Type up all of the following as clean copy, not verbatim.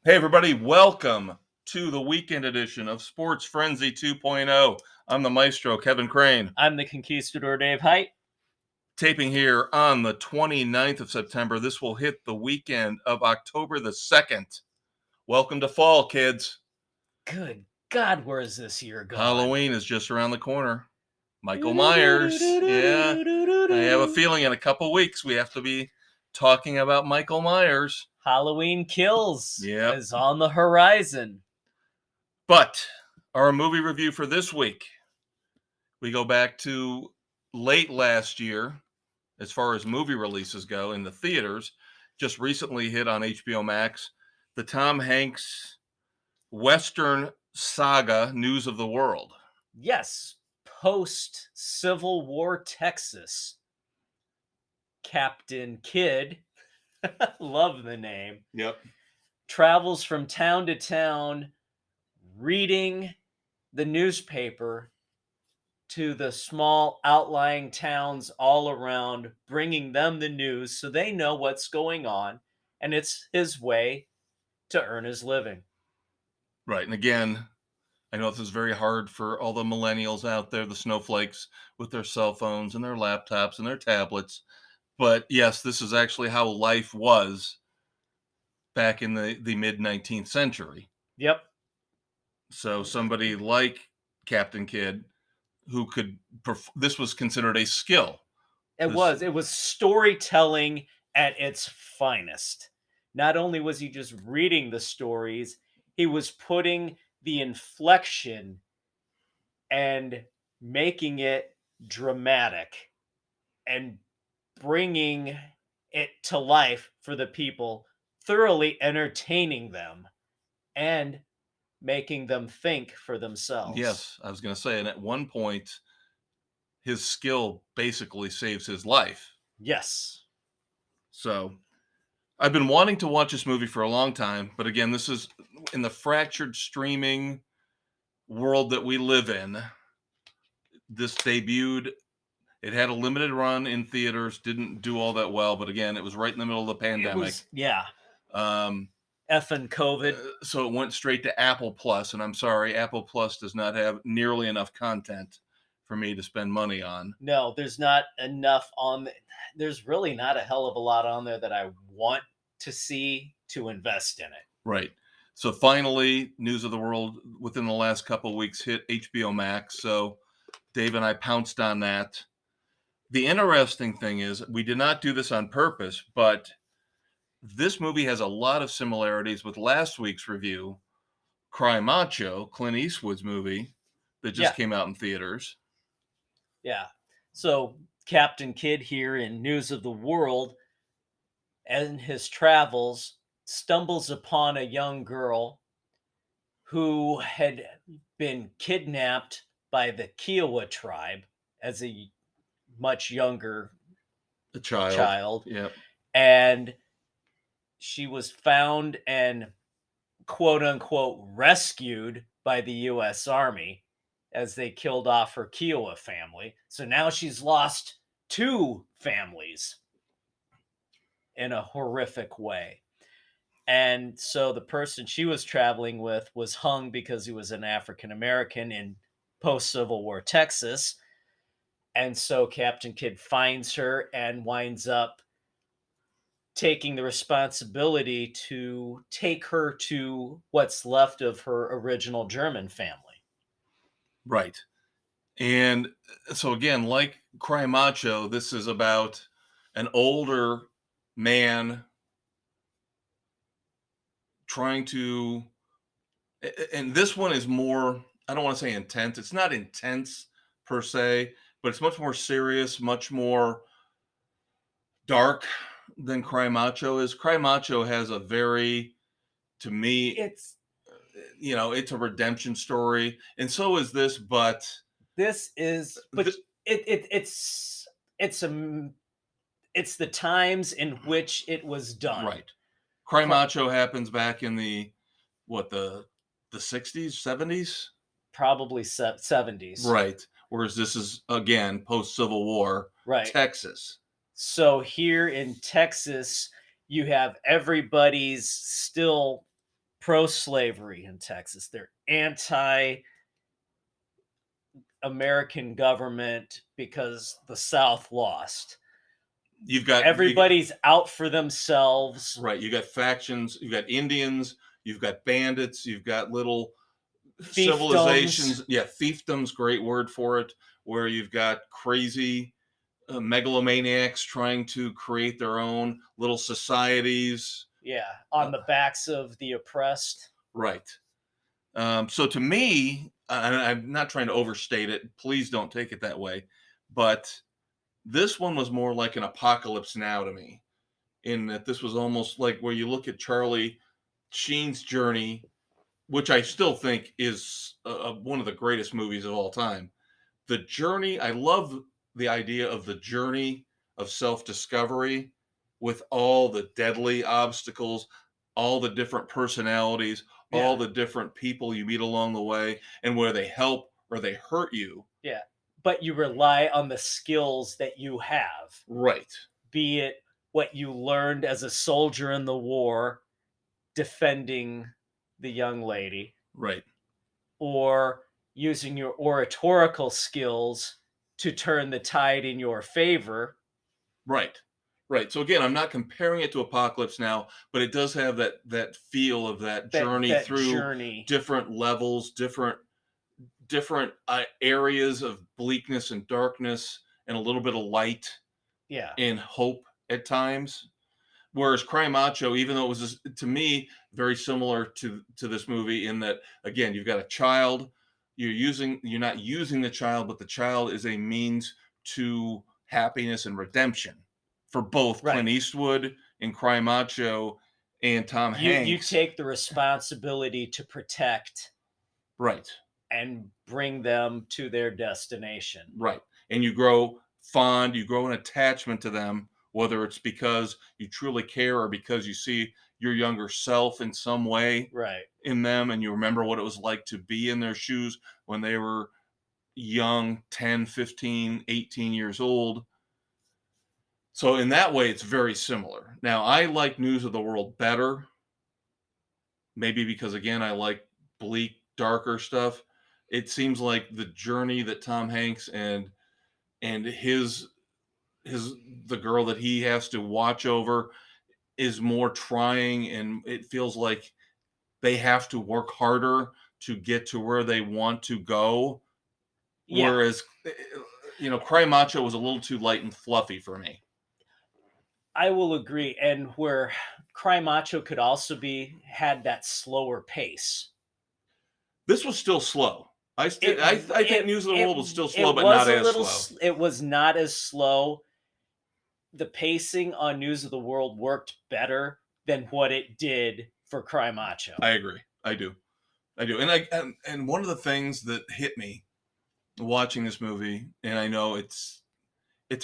Hey, everybody, welcome to the weekend edition of Sports Frenzy 2.0. I'm the maestro, Kevin Crane, I'm the conquistador, Dave Height. taping here on the 29th of September. This will hit the weekend of October the 2nd. Welcome to fall, kids. Good God, where is this year gone? Halloween is just around the corner. Michael Myers. Yeah, I have a feeling in a couple weeks we have to be talking about Michael Myers. Halloween Kills Yep. is on the horizon. But our movie review for this week, we go back to late last year as far as movie releases go in the theaters. Just recently hit on HBO Max, the Tom Hanks Western saga News of the World. Yes, post-Civil War Texas. Captain Kidd, love the name, Yep. travels from town to town reading the newspaper to the small outlying towns all around, bringing them the news so they know what's going on. And it's his way to earn his living. Right. And again, I know this is very hard for all the millennials out there, the snowflakes with their cell phones and their laptops and their tablets. But yes, this is actually how life was back in the mid 19th century. Yep. So somebody like Captain Kidd, who could, this was considered a skill. It was storytelling at its finest. Not only was he just reading the stories, he was putting the inflection and making it dramatic and bringing it to life for the people, thoroughly entertaining them and making them think for themselves. Yes, I was going to say, and at one point, his skill basically saves his life. Yes. So I've been wanting to watch this movie for a long time, but again, this is in the fractured streaming world that we live in. This debuted. It had a limited run in theaters, didn't do all that well, but again, it was right in the middle of the pandemic. Effing COVID. So it went straight to Apple Plus, and I'm sorry, Apple Plus does not have nearly enough content for me to spend money on. No, there's not enough on. There's really not a hell of a lot on there that I want to see to invest in it. Right. So finally, News of the World within the last couple of weeks hit HBO Max. So Dave and I pounced on that. The interesting thing is we did not do this on purpose, but this movie has a lot of similarities with last week's review, Cry Macho, Clint Eastwood's movie that just came out in theaters. Yeah. So Captain Kidd here in News of the World, in his travels, stumbles upon a young girl who had been kidnapped by the Kiowa tribe as a much younger child. Yep. And she was found and quote unquote rescued by the U.S. Army as they killed off her Kiowa family. So now she's lost two families in a horrific way. And so the person she was traveling with was hung because he was an African American in post-Civil War Texas. And so Captain Kidd finds her and winds up taking the responsibility to take her to what's left of her original German family. Right. And so again, like Cry Macho, this is about an older man trying to, and this one is more, I don't want to say intense. It's not intense per se, but it's much more serious, much more dark than Cry Macho is. Cry Macho has a very, to me, It's it's a redemption story, and so is this. But this is, but it's the times in which it was done. Right. Cry Macho happens back in the 60s, 70s? Probably 70s. Right. Whereas this is, again, post-Civil War, Texas. So here in Texas, you have everybody's still pro-slavery in Texas. They're anti-American government because the South lost. You've got Everybody's out for themselves. right. You got factions. You've got Indians. You've got bandits. You've got little Fiefdoms. civilizations. Yeah, fiefdoms, great word for it. Where you've got crazy megalomaniacs trying to create their own little societies. Yeah, on the backs of the oppressed. Right. So to me, I'm not trying to overstate it. Please don't take it that way. But this one was more like an apocalypse now to me, in that this was almost like where you look at Charlie Sheen's journey, which I still think is one of the greatest movies of all time. The journey, I love the idea of the journey of self discovery with all the deadly obstacles, all the different personalities, all Yeah, the different people you meet along the way, and where they help or they hurt you. yeah. But you rely on the skills that you have, Right, be it what you learned as a soldier in the war defending the young lady, right, or using your oratorical skills to turn the tide in your favor. right, right. So again, I'm not comparing it to Apocalypse Now, but it does have that feel of that journey That through journey. different levels, different areas of bleakness and darkness, and a little bit of light Yeah. and hope at times. Whereas Cry Macho, even though it was to me very similar to this movie, in that again you've got a child, you're not using the child, but the child is a means to happiness and redemption for both Right. Clint Eastwood in Cry Macho and Tom You Hanks. take the responsibility to protect Right. and bring them to their destination. Right. And you grow fond, you grow an attachment to them, whether it's because you truly care or because you see your younger self in some way Right. in them, and you remember what it was like to be in their shoes when they were young, 10, 15, 18 years old. So in that way it's very similar. Now I like News of the World better, maybe because again I like bleak, darker stuff. It seems like the journey that Tom Hanks and his the girl that he has to watch over is more trying, and it feels like they have to work harder to get to where they want to go, Yeah. whereas Cry Macho was a little too light and fluffy for me. I will agree. And where Cry Macho could also be had that slower pace. This was still slow. I think News of the World was still slow, it but was not a as little slow. it was not as slow. The pacing on News of the World worked better than what it did for Cry Macho. I agree. I do. And one of the things that hit me watching this movie, and I know it's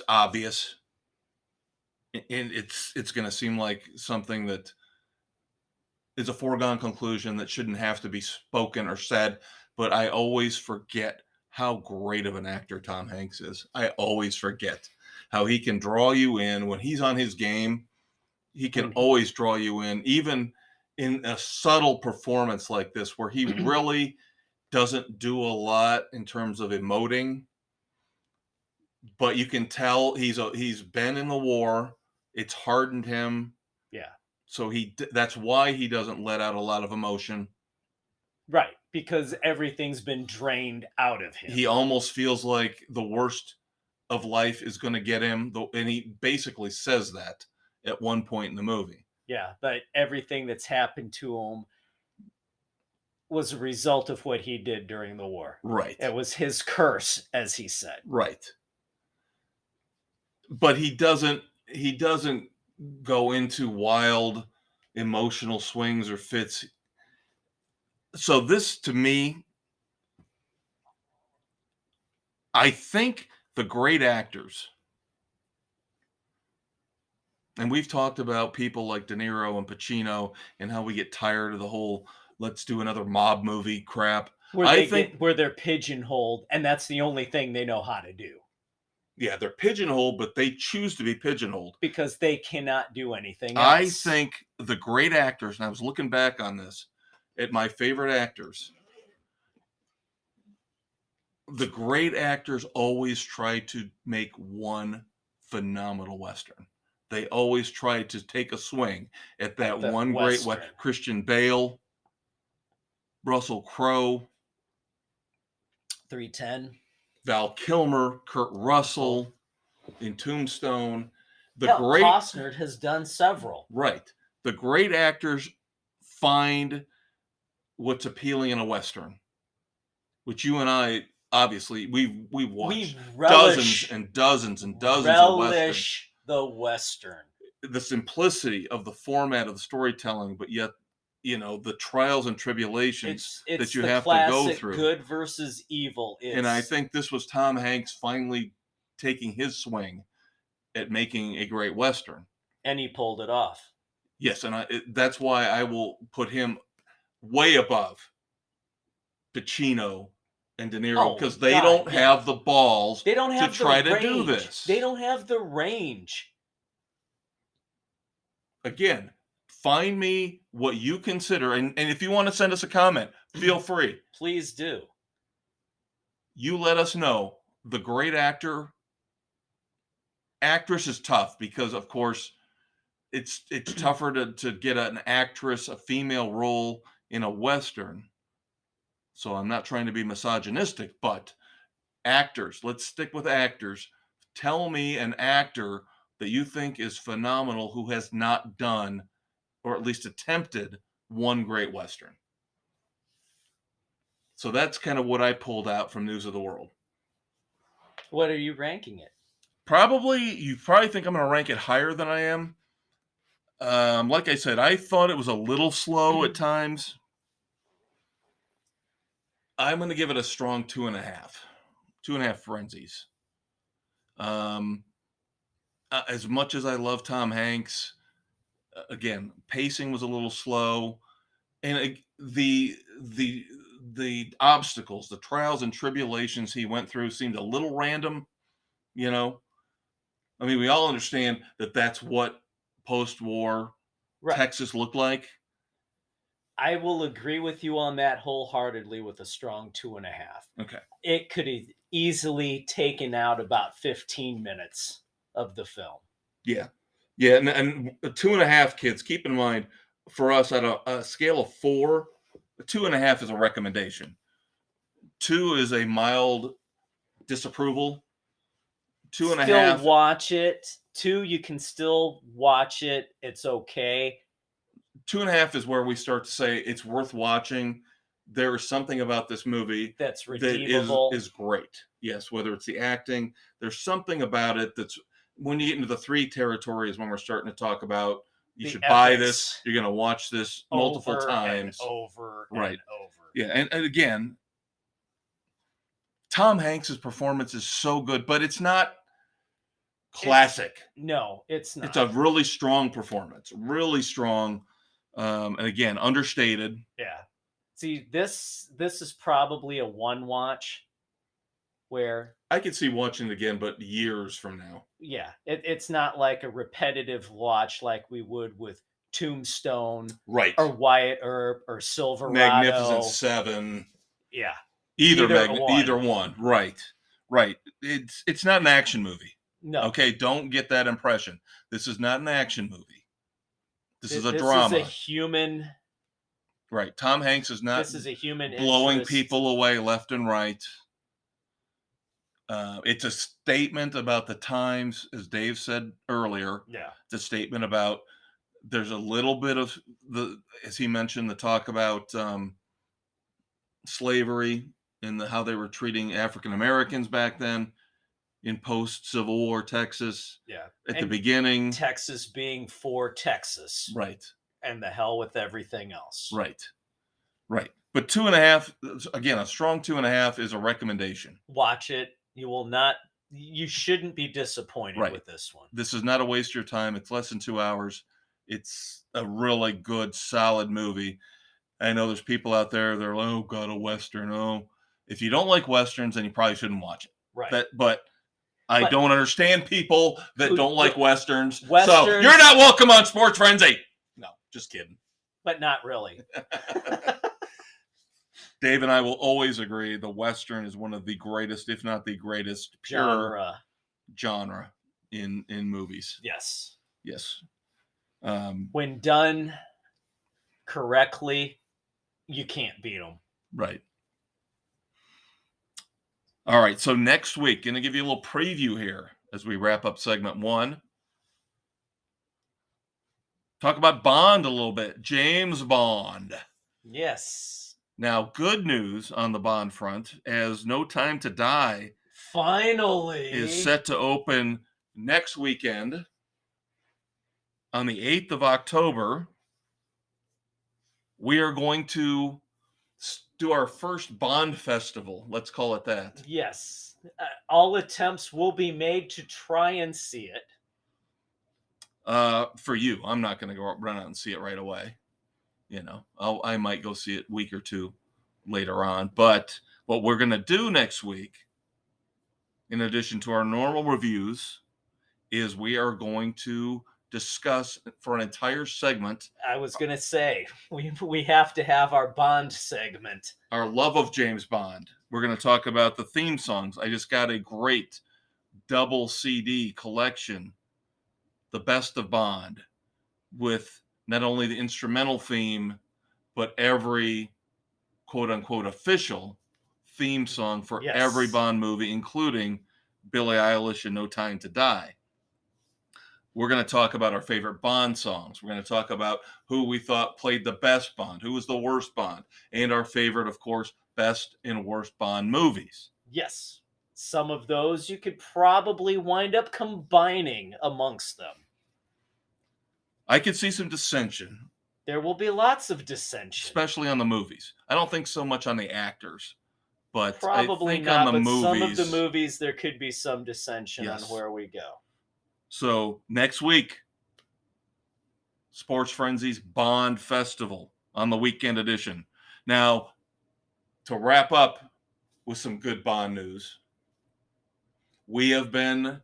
obvious, and it's going to seem like something that is a foregone conclusion that shouldn't have to be spoken or said, but I always forget how great of an actor Tom Hanks is. I always forget how he can draw you in when he's on his game. He can When he- always draw you in, even in a subtle performance like this, where he really doesn't do a lot in terms of emoting, but you can tell he's been in the war. It's hardened him, Yeah. so that's why he doesn't let out a lot of emotion. Right. Because everything's been drained out of him. He almost feels like the worst of life is going to get him, and he basically says that at one point in the movie. Yeah. But everything that's happened to him was a result of what he did during the war. Right. It was his curse, as he said. Right. But he doesn't go into wild emotional swings or fits. So this, to me, I think the great actors, and we've talked about people like De Niro and Pacino and how we get tired of the whole let's do another mob movie crap. Where they're pigeonholed, and that's the only thing they know how to do. Yeah, they're pigeonholed, but they choose to be pigeonholed. Because they cannot do anything else. I think the great actors, and I was looking back on this, at my favorite actors, the great actors always try to make one phenomenal Western. They always try to take a swing at that the one great Western. Christian Bale, Russell Crowe, 310. Val Kilmer, Kurt Russell in Tombstone. The Hell, great Costner has done several. Right. The great actors find what's appealing in a Western, which you and I obviously we've watched relish, dozens and dozens and dozens of Westerns. relish the Western. The simplicity of the format of the storytelling, but yet, you know, the trials and tribulations It's that you the have to go classic through. good versus evil. And I think this was Tom Hanks finally taking his swing at making a great Western. And he pulled it off. Yes, and that's why I will put him way above Pacino and De Niro, because they don't have the balls they don't have to try the to range. do this. They don't have the range. Again, find me what you consider, and if you want to send us a comment, feel free. Please do. You let us know. The great actress is tough because, of course, it's tougher to get an actress, a female role in a Western. So I'm not trying to be misogynistic, but actors, let's stick with actors. Tell me an actor that you think is phenomenal who has not done, or at least attempted, one great Western. So that's kind of what I pulled out from News of the World. What are you ranking it? You probably think I'm going to rank it higher than I am. Like I said, I thought it was a little slow at times. I'm going to give it a strong 2.5. 2.5 frenzies. As much as I love Tom Hanks, again, pacing was a little slow, and the obstacles, the trials and tribulations he went through seemed a little random. You know, I mean, we all understand that that's what post-war Texas looked like. I will agree with you on that wholeheartedly with a strong 2.5. Okay. It could have easily taken out about 15 minutes of the film. Yeah. Yeah. And 2.5, kids, keep in mind, for us at a scale of 4, 2.5 is a recommendation. 2 is a mild disapproval. 2.5. Still watch it. 2, you can still watch it. It's okay. 2.5 is where we start to say it's worth watching. There is something about this movie that's redeemable. That is great. Yes, whether it's the acting, there's something about it that's, when you get into the 3 territory is when we're starting to talk about you should buy this. You're going to watch this multiple times. Over right. and over. Yeah, and again, Tom Hanks' performance is so good, but it's not classic. No, it's not. It's a really strong performance. Really strong. And again, understated. Yeah. See, this is probably a one watch where I could see watching it again, but years from now. Yeah. It's not like a repetitive watch like we would with Tombstone. Right. Or Wyatt Earp or Silverado. Magnificent Seven. Yeah. Either one. Right. Right. It's not an action movie. No. Okay, don't get that impression. This is not an action movie. This is a drama. This is a human. Right. Tom Hanks is not this is a human blowing interest. people away left and right. It's a statement about the times, as Dave said earlier. Yeah. It's a statement about there's a little bit of as he mentioned, the talk about slavery and how they were treating African Americans back then in post-Civil War Texas. Yeah. At the beginning. Texas being for Texas. Right. And the hell with everything else. Right. Right. But 2.5, again, a strong 2.5 is a recommendation. Watch it. You shouldn't be disappointed with this one. This is not a waste of your time. It's less than 2 hours. It's a really good, solid movie. I know there's people out there that are like, oh, God, a Western. Oh, if you don't like Westerns, then you probably shouldn't watch it. Right. But I don't understand people that don't like Westerns. Westerns. So you're not welcome on Sports Frenzy. No, just kidding. but not really. Dave and I will always agree the Western is one of the greatest, if not the greatest, pure genre in movies. Yes. Yes. When done correctly, you can't beat them. Right. All right. So next week, going to give you a little preview here as we wrap up segment 1. Talk about Bond a little bit. James Bond. Yes. Now, good news on the Bond front, as No Time to Die finally is set to open next weekend on the 8th of October. We are going to do our first Bond festival. Let's call it that. Yes. All attempts will be made to try and see it. For you, I'm not going to go run out and see it right away. You know, I might go see it a week or two later on. But what we're going to do next week, in addition to our normal reviews, is we are going to discuss for an entire segment. I was going to say, we have to have our Bond segment. Our love of James Bond. We're going to talk about the theme songs. I just got a great double CD collection, The Best of Bond, with not only the instrumental theme, but every quote-unquote official theme song for every Bond movie, including Billie Eilish and No Time to Die. We're going to talk about our favorite Bond songs. We're going to talk about who we thought played the best Bond, who was the worst Bond, and our favorite, of course, best and worst Bond movies. Yes. Some of those you could probably wind up combining amongst them. I could see some dissension. There will be lots of dissension. Especially on the movies. I don't think so much on the actors. But probably I think not, on the but movies, some of the movies there could be some dissension on where we go. So next week, Sports Frenzy's Bond Festival on the weekend edition. Now, to wrap up with some good Bond news, we have been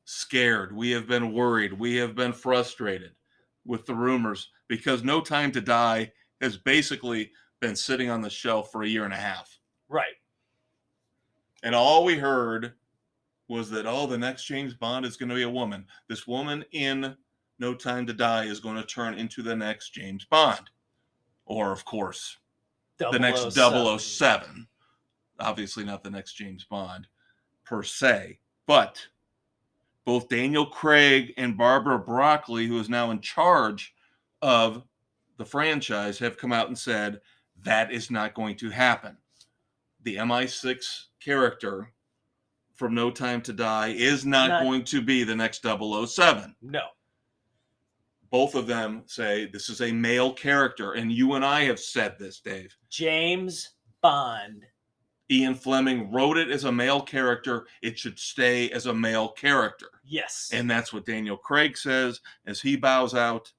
scared. We have been worried. We have been frustrated with the rumors because No Time to Die has basically been sitting on the shelf for a year and a half. Right. And all we heard was that, the next James Bond is going to be a woman. This woman in No Time to Die is going to turn into the next James Bond. Or, of course, the next 007. Obviously not the next James Bond, per se. But both Daniel Craig and Barbara Broccoli, who is now in charge of the franchise, have come out and said that is not going to happen. The MI6 character from No Time to Die is not going to be the next 007. No. Both of them say this is a male character, and you and I have said this, Dave. James Bond. Ian Fleming wrote it as a male character. It should stay as a male character. Yes. And that's what Daniel Craig says as he bows out.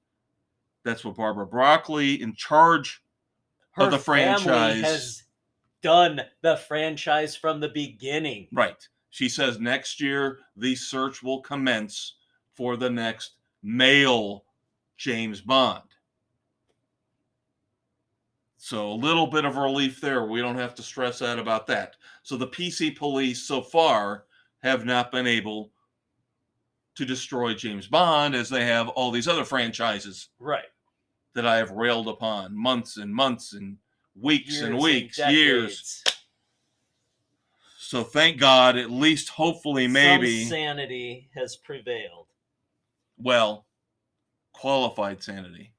That's what Barbara Broccoli, in charge of the franchise, family has done the franchise from the beginning. Right. She says next year the search will commence for the next male James Bond. So a little bit of relief there. We don't have to stress out about that. So the PC police so far have not been able to destroy James Bond as they have all these other franchises. Right. That I have railed upon months and months and weeks and weeks, years. So thank God, at least hopefully maybe some sanity has prevailed. Well, qualified sanity.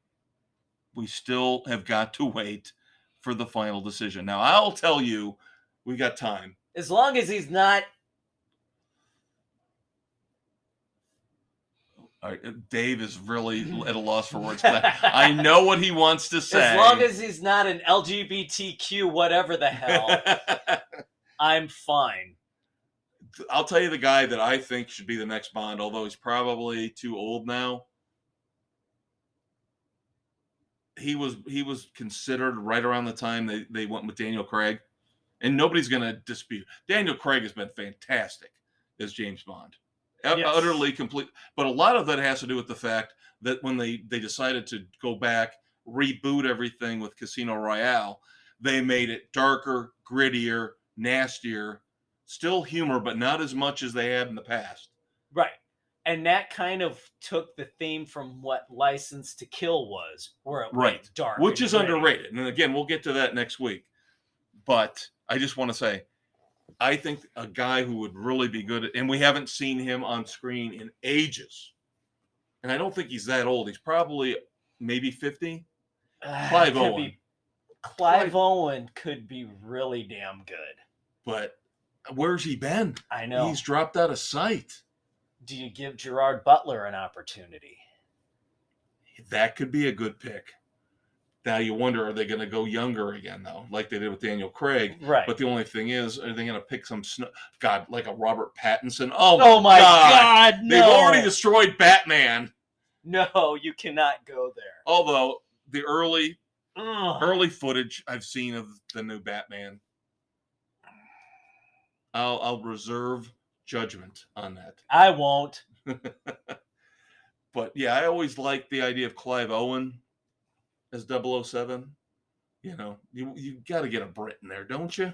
We still have got to wait for the final decision. Now, I'll tell you, we got time. As long as he's not. All right, Dave is really at a loss for words. I know what he wants to say. As long as he's not an LGBTQ whatever the hell, I'm fine. I'll tell you the guy that I think should be the next Bond, although he's probably too old now. He was considered right around the time they went with Daniel Craig, and nobody's going to dispute. Daniel Craig has been fantastic as James Bond. Yes. Utterly complete. But a lot of that has to do with the fact that when they decided to go back, reboot everything with Casino Royale, they made it darker, grittier, nastier, still humor, but not as much as they had in the past. Right. And that kind of took the theme from what License to Kill was, where it Right. went dark. Which and is gritty. underrated. And again, we'll get to that next week. But I just want to say, I think a guy who would really be good at, and we haven't seen him on screen in ages. And I don't think he's that old. He's probably maybe 50. Clive Owen. Clive Owen could be really damn good. But where's he been? I know. He's dropped out of sight. Do you give Gerard Butler an opportunity? That could be a good pick. Now you wonder, are they going to go younger again, though, like they did with Daniel Craig? Right. But the only thing is, are they going to pick some God, like a Robert Pattinson? Oh my God! No. They've already destroyed Batman. No, you cannot go there. Although the early footage I've seen of the new Batman, I'll reserve judgment on that. I won't. But yeah, I always liked the idea of Clive Owen as 007. You know, you got to get a Brit in there, don't you?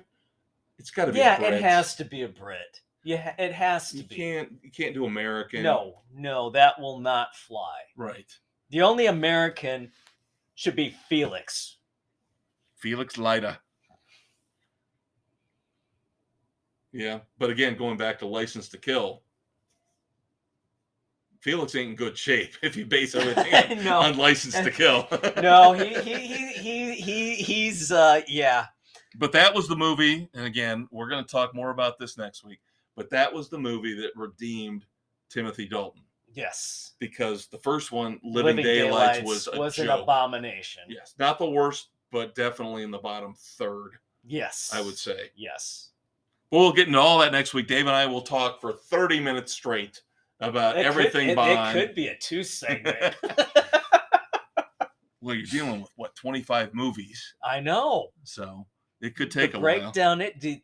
It's got to be a Brit. It has to be a Brit. Yeah, it has to be. You can't do American. No, that will not fly. Right. The only American should be Felix. Felix Leiter. Yeah, but again, going back to License to Kill, Felix ain't in good shape if you base everything on License to Kill. No, he's yeah. But that was the movie, and again, we're going to talk more about this next week. But that was the movie that redeemed Timothy Dalton. Yes, because the first one, Living Daylights, was an abomination. Yes, not the worst, but definitely in the bottom third. Yes, I would say. Yes. But we'll get into all that next week. Dave and I will talk for 30 minutes straight about everything Bond. It could be a 2 segment. Well, you're dealing with, 25 movies? I know. So it could take a while. Break down it. Be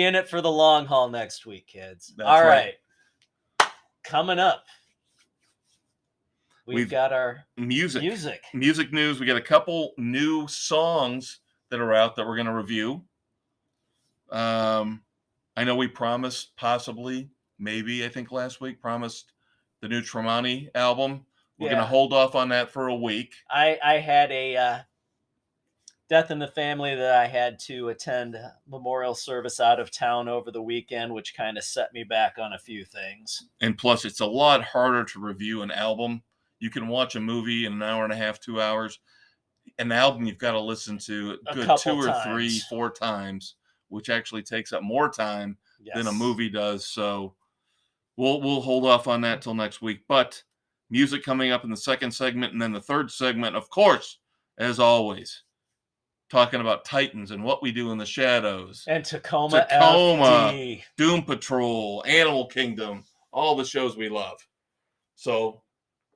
in it for the long haul next week, kids. That's all right. Coming up, we've got our music news. We got a couple new songs that are out that we're going to review. I know we promised maybe I think last week promised the new Tremonti album. We're going to hold off on that for a week. I had a death in the family that I had to attend memorial service out of town over the weekend, which kind of set me back on a few things. And plus, it's a lot harder to review an album. You can watch a movie in an hour and a half, 2 hours. An album you've got to listen to a good 2 or 3, 4 times, which actually takes up more time than a movie does. So we'll hold off on that till next week. But music coming up in the second segment, and then the third segment, of course, as always, talking about Titans and What We Do in the Shadows. And Tacoma FD. Doom Patrol, Animal Kingdom, all the shows we love. So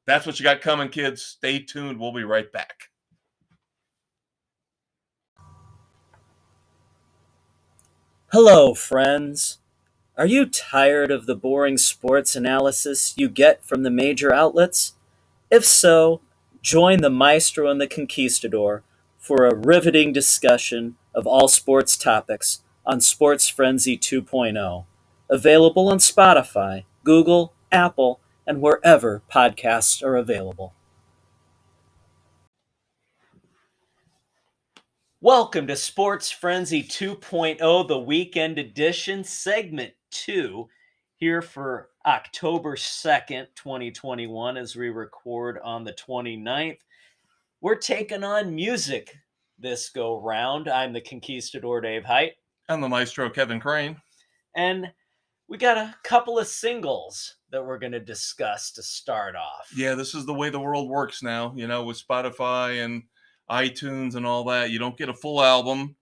that's what you got coming, kids. Stay tuned. We'll be right back. Hello, friends. Are you tired of the boring sports analysis you get from the major outlets? If so, join the Maestro and the Conquistador for a riveting discussion of all sports topics on Sports Frenzy 2.0, available on Spotify, Google, Apple, and wherever podcasts are available. Welcome to Sports Frenzy 2.0, the weekend edition, segment 2, here for October 2nd, 2021, as we record on the 29th. We're taking on music this go round. I'm the Conquistador, Dave Height. I'm the Maestro, Kevin Crane. And we got a couple of singles that we're going to discuss to start off. Yeah, this is the way the world works now, with Spotify and iTunes and all that. You don't get a full album.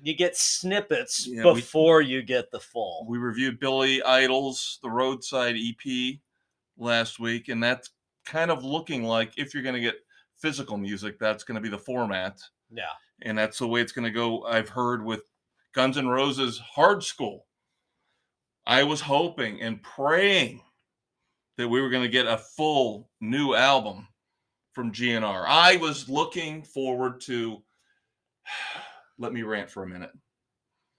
You get snippets before you get the full. We reviewed Billy Idol's The Roadside EP last week, and that's kind of looking like, if you're going to get physical music, that's going to be the format. Yeah. And that's the way it's going to go, I've heard, with Guns N' Roses' Hard School. I was hoping and praying that we were going to get a full new album from GNR. I was looking forward to. Let me rant for a minute.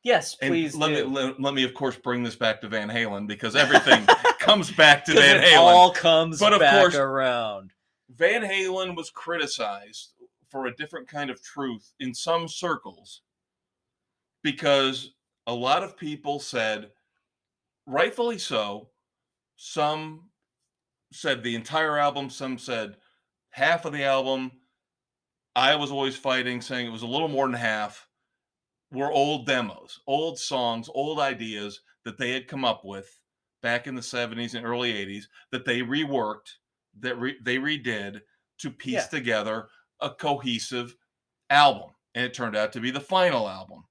Yes, And please let me, of course, bring this back to Van Halen, because everything comes back to Van it Halen. all comes But of back course, around. Van Halen was criticized for a different kind of truth in some circles, because a lot of people said, rightfully so, some said the entire album, some said half of the album. I was always fighting, saying it was a little more than half, were old demos, old songs, old ideas that they had come up with back in the 70s and early 80s that they reworked, they redid to piece together a cohesive album. And it turned out to be the final album.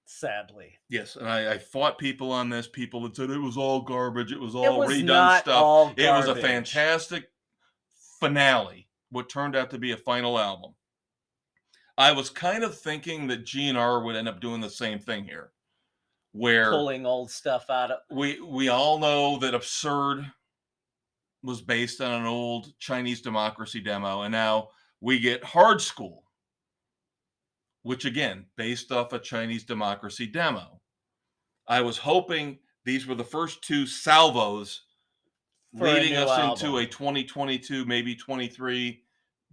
Sadly. Yes, and I fought people on this, people that said it was all garbage, it was all redone not stuff. all It was a garbage. fantastic finale, what turned out to be a final album. I was kind of thinking that GNR would end up doing the same thing here, where pulling old stuff out of. We all know that Absurd was based on an old Chinese Democracy demo, and now we get Hard Skool, which again, based off a Chinese Democracy demo. I was hoping these were the first two salvos leading us into a 2022, maybe 23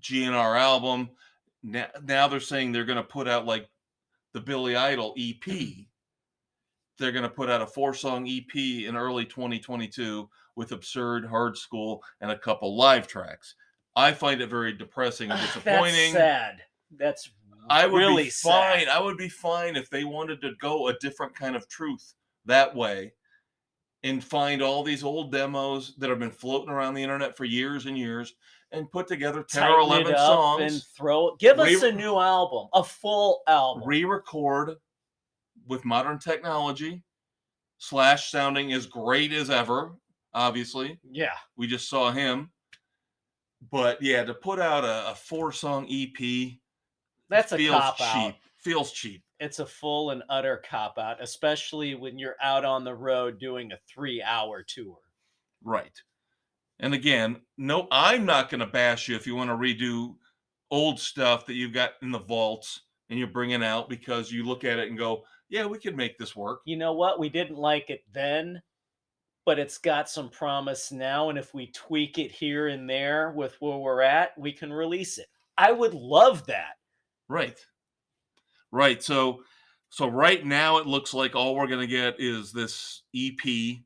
GNR album. Now they're saying they're going to put out like the Billy Idol EP. They're going to put out a 4-song EP in early 2022 with Absurd, Hard Skool, and a couple live tracks. I find it very depressing and disappointing. That's sad. That's really fine. sad. I would be fine if they wanted to go a different kind of truth that way and find all these old demos that have been floating around the internet for years and years and put together 10 or 11 songs and give us a new album, a full album. Re-record with modern technology. Slash sounding as great as ever, obviously. Yeah. We just saw him. But yeah, to put out a 4-song EP, that's a cop cheap. out. Feels cheap. It's a full and utter cop out, especially when you're out on the road doing a 3-hour tour. Right. And again, no, I'm not going to bash you if you want to redo old stuff that you've got in the vaults and you're bringing out, because you look at it and go, yeah, we could make this work. You know what? We didn't like it then, but it's got some promise now. And if we tweak it here and there with where we're at, we can release it. I would love that. Right. Right. So right now it looks like all we're going to get is this EP.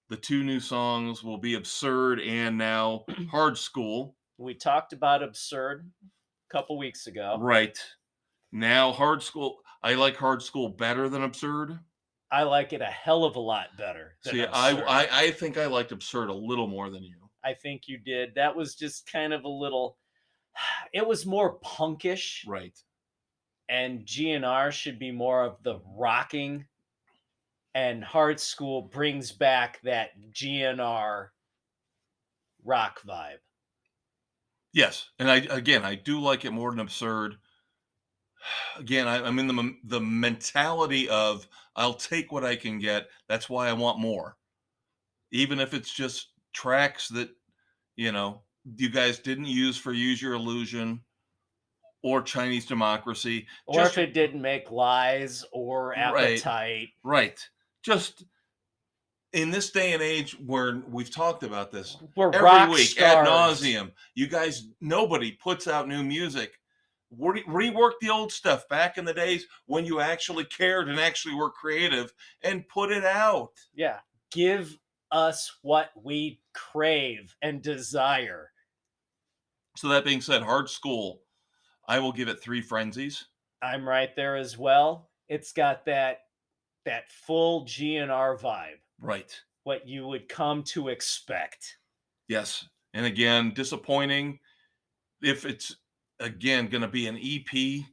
The 2 new songs will be Absurd and now Hard Skool. We talked about Absurd a couple weeks ago. Right. Now Hard Skool. I like Hard Skool better than Absurd. I like it a hell of a lot better than Absurd. I think I liked Absurd a little more than you. I think you did. That was just kind of a little... It was more punkish. Right. And GNR should be more of the rocking. And Hard Skool brings back that GNR rock vibe. Yes. And I do like it more than Absurd. Again, I'm in the mentality of I'll take what I can get. That's why I want more. Even if it's just tracks that, you guys didn't use for Use Your Illusion or Chinese Democracy. Or if it didn't make Lies or Appetite. Right. Just in this day and age where we've talked about this we're every week stars. ad nauseum, you guys, nobody puts out new music. Rework the old stuff back in the days when you actually cared and actually were creative and put it out. Yeah. Give us what we crave and desire. So that being said, Hard Skool, I will give it 3 frenzies. I'm right there as well. It's got that full GNR vibe. Right. What you would come to expect. Yes. And again, disappointing if it's again going to be an EP.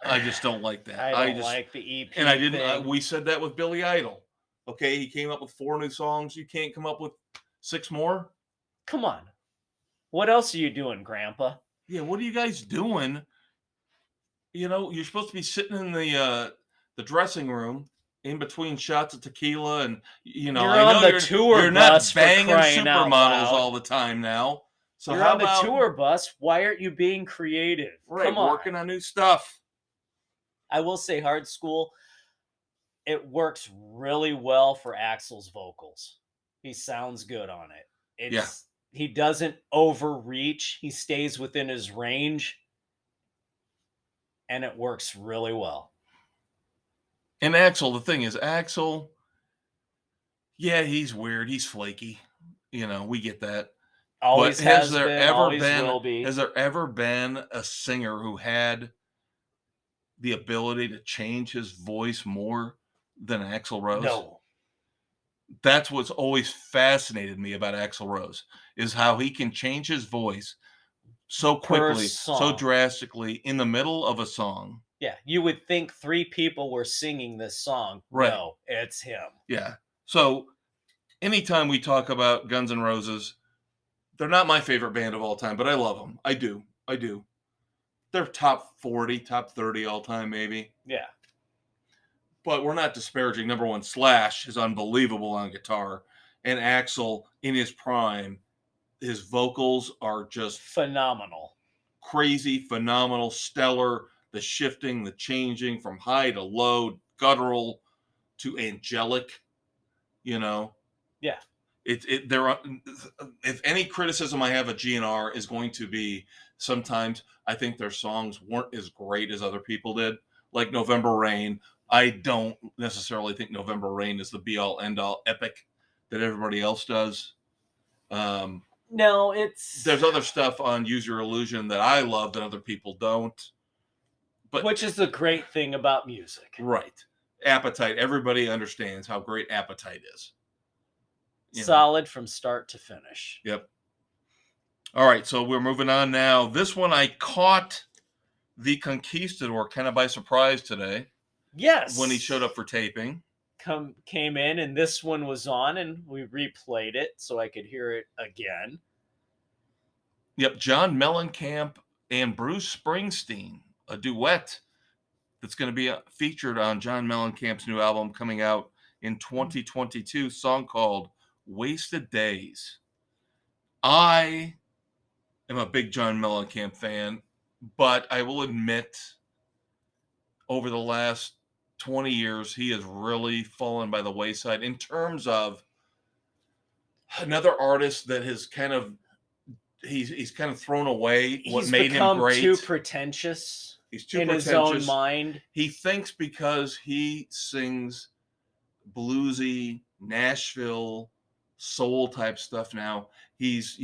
I just don't like that. I don't like the EP. And I didn't. We said that with Billy Idol. Okay, he came up with 4 new songs. You can't come up with 6 more? Come on. What else are you doing, Grandpa? Yeah, what are you guys doing? You're supposed to be sitting in the dressing room in between shots of tequila, and you're on the tour you're bus not banging supermodels all the time now. So You're how on the about tour bus. Why aren't you being creative? Come on. working on new stuff? I will say Hard School, it works really well for Axl's vocals. He sounds good on it. Yeah. He doesn't overreach. He stays within his range, and it works really well. And Axl, the thing is, Axl, yeah, he's weird. He's flaky. We get that. Always But has been, always will be. has there ever been a singer who had the ability to change his voice more than Axl Rose? No. That's what's always fascinated me about Axl Rose, is how he can change his voice so quickly, so song. drastically in the middle of a song. Yeah, you would think 3 people were singing this song. Right. No, it's him. Yeah. So anytime we talk about Guns N' Roses, they're not my favorite band of all time, but I love them. I do. They're top 40, top 30 all time, maybe. Yeah. But we're not disparaging. Number one, Slash is unbelievable on guitar. And Axl, in his prime, his vocals are just phenomenal. Crazy, phenomenal, stellar. The shifting, the changing from high to low, guttural to angelic, Yeah. If any criticism I have of GNR is going to be, sometimes I think their songs weren't as great as other people did. Like November Rain. I don't necessarily think November Rain is the be-all, end-all epic that everybody else does. No, there's other stuff on Use Your Illusion that I love that other people don't. But which is the great thing about music. Right. Appetite. Everybody understands how great Appetite is. Solid from start to finish. Yep. All right, so we're moving on now. This one I caught the Conquistador kind of by surprise today. Yes. When he showed up for taping. Came in, and this one was on, and we replayed it so I could hear it again. Yep, John Mellencamp and Bruce Springsteen, a duet that's going to be featured on John Mellencamp's new album coming out in 2022, song called Wasted Days. I am a big John Mellencamp fan, but I will admit over the last 20 years, he has really fallen by the wayside in terms of another artist that has kind of he's kind of thrown away what made him great. He's too pretentious. He's too in pretentious. His own mind. He thinks because he sings bluesy Nashville soul type stuff now, he's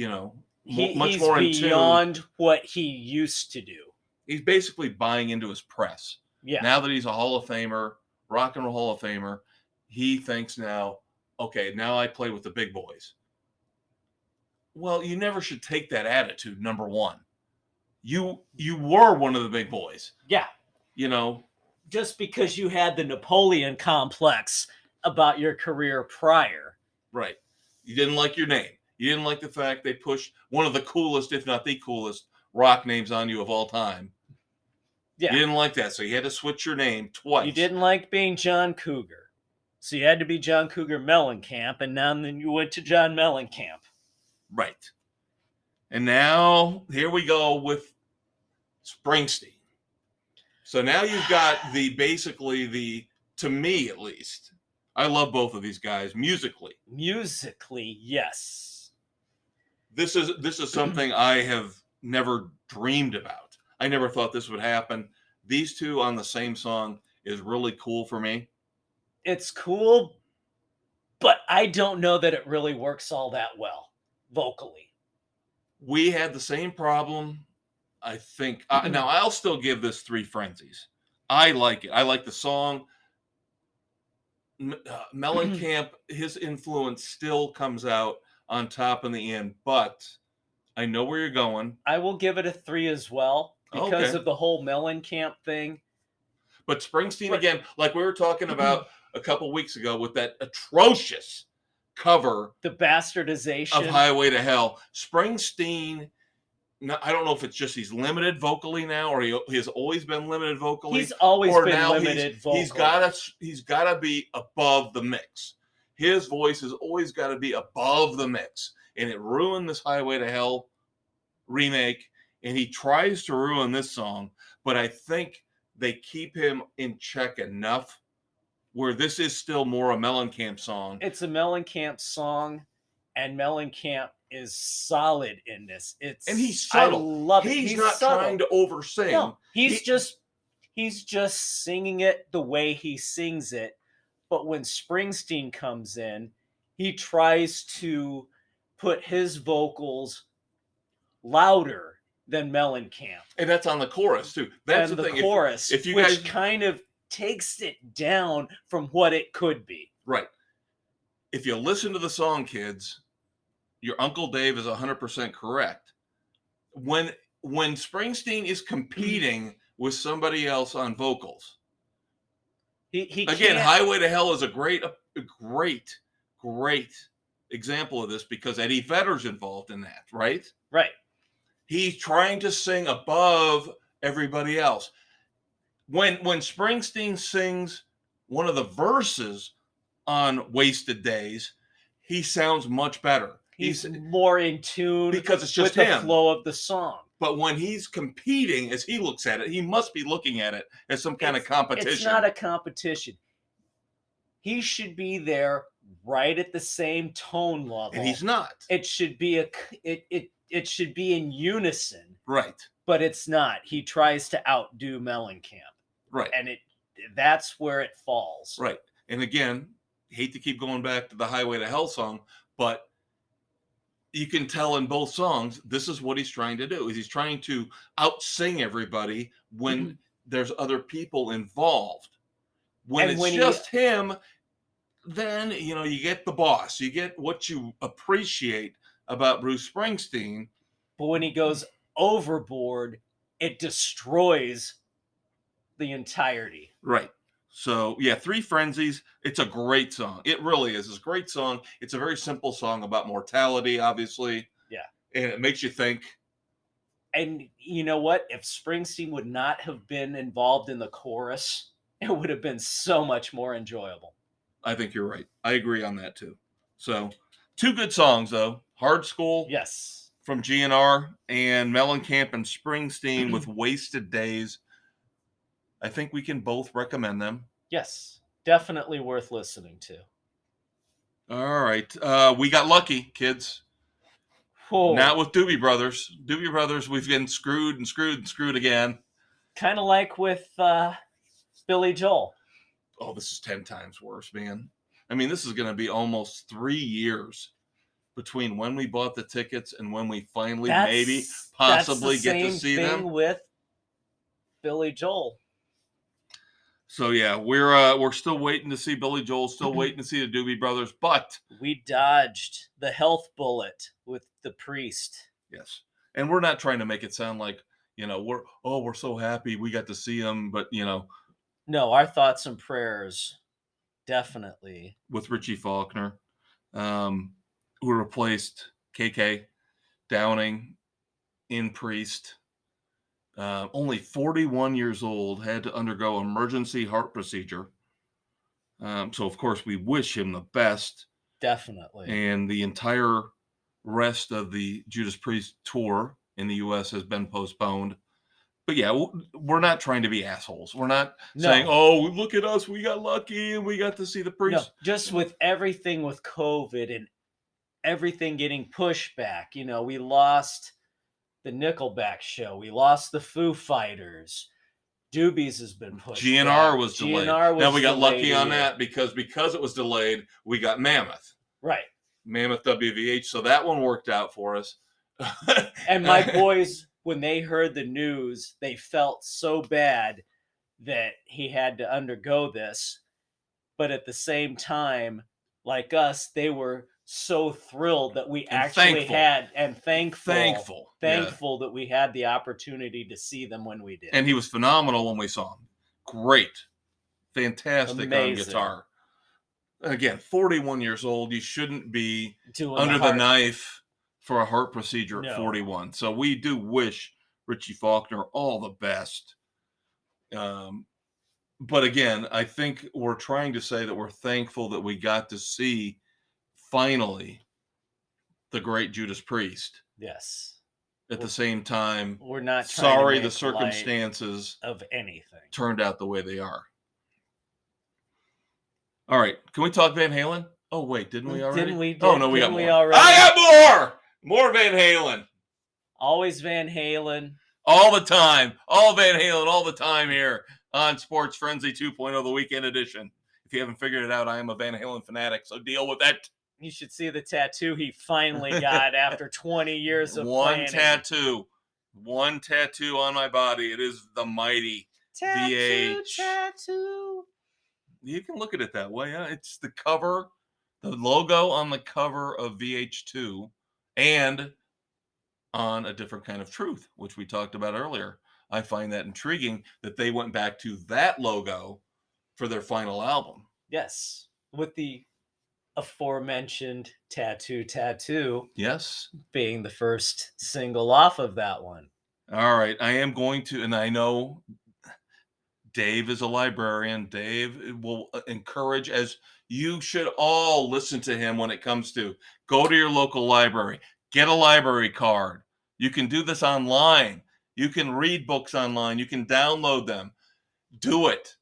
much more in tune. Beyond what he used to do. He's basically buying into his press. Yeah. Now that he's a Hall of Famer, rock and roll Hall of Famer, he thinks now, okay, now I play with the big boys. Well, you never should take that attitude, number one. You were one of the big boys. Yeah. Just because you had the Napoleon complex about your career prior. Right. You didn't like your name. You didn't like the fact they pushed one of the coolest, if not the coolest, rock names on you of all time. Yeah. You didn't like that, so you had to switch your name twice. You didn't like being John Cougar. So you had to be John Cougar Mellencamp, and then you went to John Mellencamp. Right. And now, here we go with Springsteen. So now you've got to me at least, I love both of these guys musically. Musically, yes. This is something I have never dreamed about. I never thought this would happen. These two on the same song is really cool for me. It's cool, but I don't know that it really works all that well vocally. We had the same problem, I think. Now, I'll still give this 3 frenzies. I like it. I like the song. Mellencamp, his influence still comes out on top in the end, but I know where you're going. I will give it a 3 as well because of the whole Mellencamp thing. But Springsteen, again, like we were talking about a couple weeks ago with that atrocious cover, the bastardization of Highway to Hell. Springsteen, I don't know if it's just he's limited vocally now, or he has always been limited vocally. He's always been limited vocally. He's got to be above the mix. His voice has always got to be above the mix, and it ruined this Highway to Hell remake, and he tries to ruin this song, but I think they keep him in check enough where this is still more a Mellencamp song. It's a Mellencamp song, and Mellencamp is solid in this. And he's subtle. I love it. He's not subtle. trying to oversing. No, he's just singing it the way he sings it. But when Springsteen comes in, he tries to put his vocals louder than Mellencamp. And that's on the chorus too. That's and the the thing. chorus, if you which guys kind of takes it down from what it could be. right. If you listen to the song, kids, your Uncle Dave is 100% correct. When Springsteen is competing with somebody else on vocals, He again, can't- Highway to Hell is a great example of this because Eddie Vedder's involved in that, right? right. He's trying to sing above everybody else. When Springsteen sings one of the verses on Wasted Days, he sounds much better. He's more in tune because it's just with him. the flow of the song. But when he's competing, as he looks at it, he must be looking at it as some kind of competition. It's not a competition. He should be there right at the same tone level. And he's not. It should be it should be in unison. Right. But it's not. He tries to outdo Mellencamp. Right. And that's where it falls. Right. And again, hate to keep going back to the Highway to Hell song, but you can tell in both songs, this is what he's trying to do. Is he's trying to out-sing everybody when there's other people involved. When it's just him, then, you get the boss. You get what you appreciate about Bruce Springsteen. But when he goes overboard, it destroys the entirety. Right. So, yeah, Three Frenzies, it's a great song. It really is. It's a great song. It's a very simple song about mortality, obviously. Yeah. And it makes you think. And you know what? If Springsteen would not have been involved in the chorus, it would have been so much more enjoyable. I think you're right. I agree on that, too. So, two good songs, though. Hard School. Yes. From GNR and Mellencamp and Springsteen with Wasted Days. I think we can both recommend them. Yes, definitely worth listening to. All right. We got lucky, kids. Whoa. Not with Doobie Brothers. Doobie Brothers, we've been screwed and screwed and screwed again. Kind of like with Billy Joel. Oh, this is 10 times worse, man. I mean, this is going to be almost 3 years between when we bought the tickets and when we finally possibly get to see them. That's the same thing with Billy Joel. So yeah, we're still waiting to see Billy Joel, still waiting to see the Doobie Brothers, but we dodged the health bullet with the priest. Yes. And we're not trying to make it sound like, we're so happy we got to see him, but no, our thoughts and prayers definitely with Richie Faulkner, who replaced KK Downing in Priest. Only 41 years old, had to undergo emergency heart procedure. So, of course, we wish him the best. Definitely. And the entire rest of the Judas Priest tour in the U.S. has been postponed. But, yeah, we're not trying to be assholes. We're not saying, oh, look at us. We got lucky and we got to see the Priest. No, just with everything with COVID and everything getting pushed back. We lost the Nickelback show. We lost the Foo Fighters. Doobies has been pushed. GNR was delayed. Now we got lucky on that because it was delayed, we got Mammoth. Right. Mammoth WVH. So that one worked out for us. And my boys, when they heard the news, they felt so bad that he had to undergo this. But at the same time, like us, they were so thrilled that we actually had, and thankful that we had the opportunity to see them when we did. And he was phenomenal when we saw him. Great. Fantastic. Amazing. On guitar. Again, 41 years old. You shouldn't be doing under the knife for a heart procedure at 41. So we do wish Richie Faulkner all the best. But again, I think we're trying to say that we're thankful that we got to see finally the great Judas Priest. Yes. at the same time, We're not trying to sorry the make circumstances light of anything. turned out the way they are. All right, can we talk Van Halen? Oh wait, didn't we already? Didn't we? Oh no, we got Didn't more. we already? I got more Van Halen. Always Van Halen. All the time. All Van Halen all the time here on Sports Frenzy 2.0, the weekend edition. If you haven't figured it out, I am a Van Halen fanatic, so deal with it. You should see the tattoo he finally got after 20 years of One planning. One tattoo on my body. It is the mighty VH. Tattoo. You can look at it that way. Huh? It's the cover, the logo on the cover of VH2 and on A Different Kind of Truth, which we talked about earlier. I find that intriguing that they went back to that logo for their final album. Yes, with the aforementioned Tattoo Yes. being the first single off of that one. All right. I am going to, and I know Dave is a librarian. Dave will encourage, as you should all listen to him when it comes to go to your local library, get a library card. You can do this online. You can read books online. You can download them. Do it.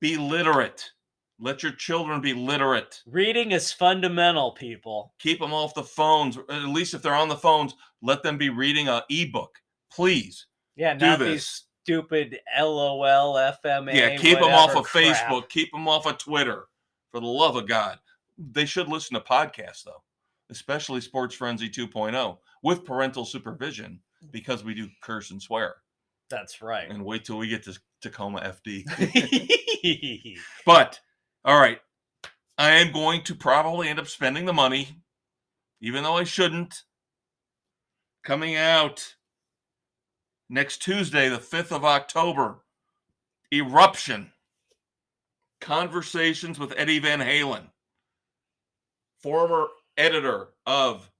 Be literate. Let your children be literate. Reading is fundamental, people. Keep them off the phones. At least if they're on the phones, let them be reading an ebook. Please. Yeah, do not this. these stupid LOL, FMA. Yeah, keep them off whatever of crap. Facebook. Keep them off of Twitter. For the love of God. They should listen to podcasts, though, especially Sports Frenzy 2.0 with parental supervision, because we do curse and swear. That's right. And wait till we get to Tacoma FD. But, all right, I am going to probably end up spending the money, even though I shouldn't. Coming out next Tuesday, the 5th of October, Eruption. Conversations with Eddie Van Halen, former editor of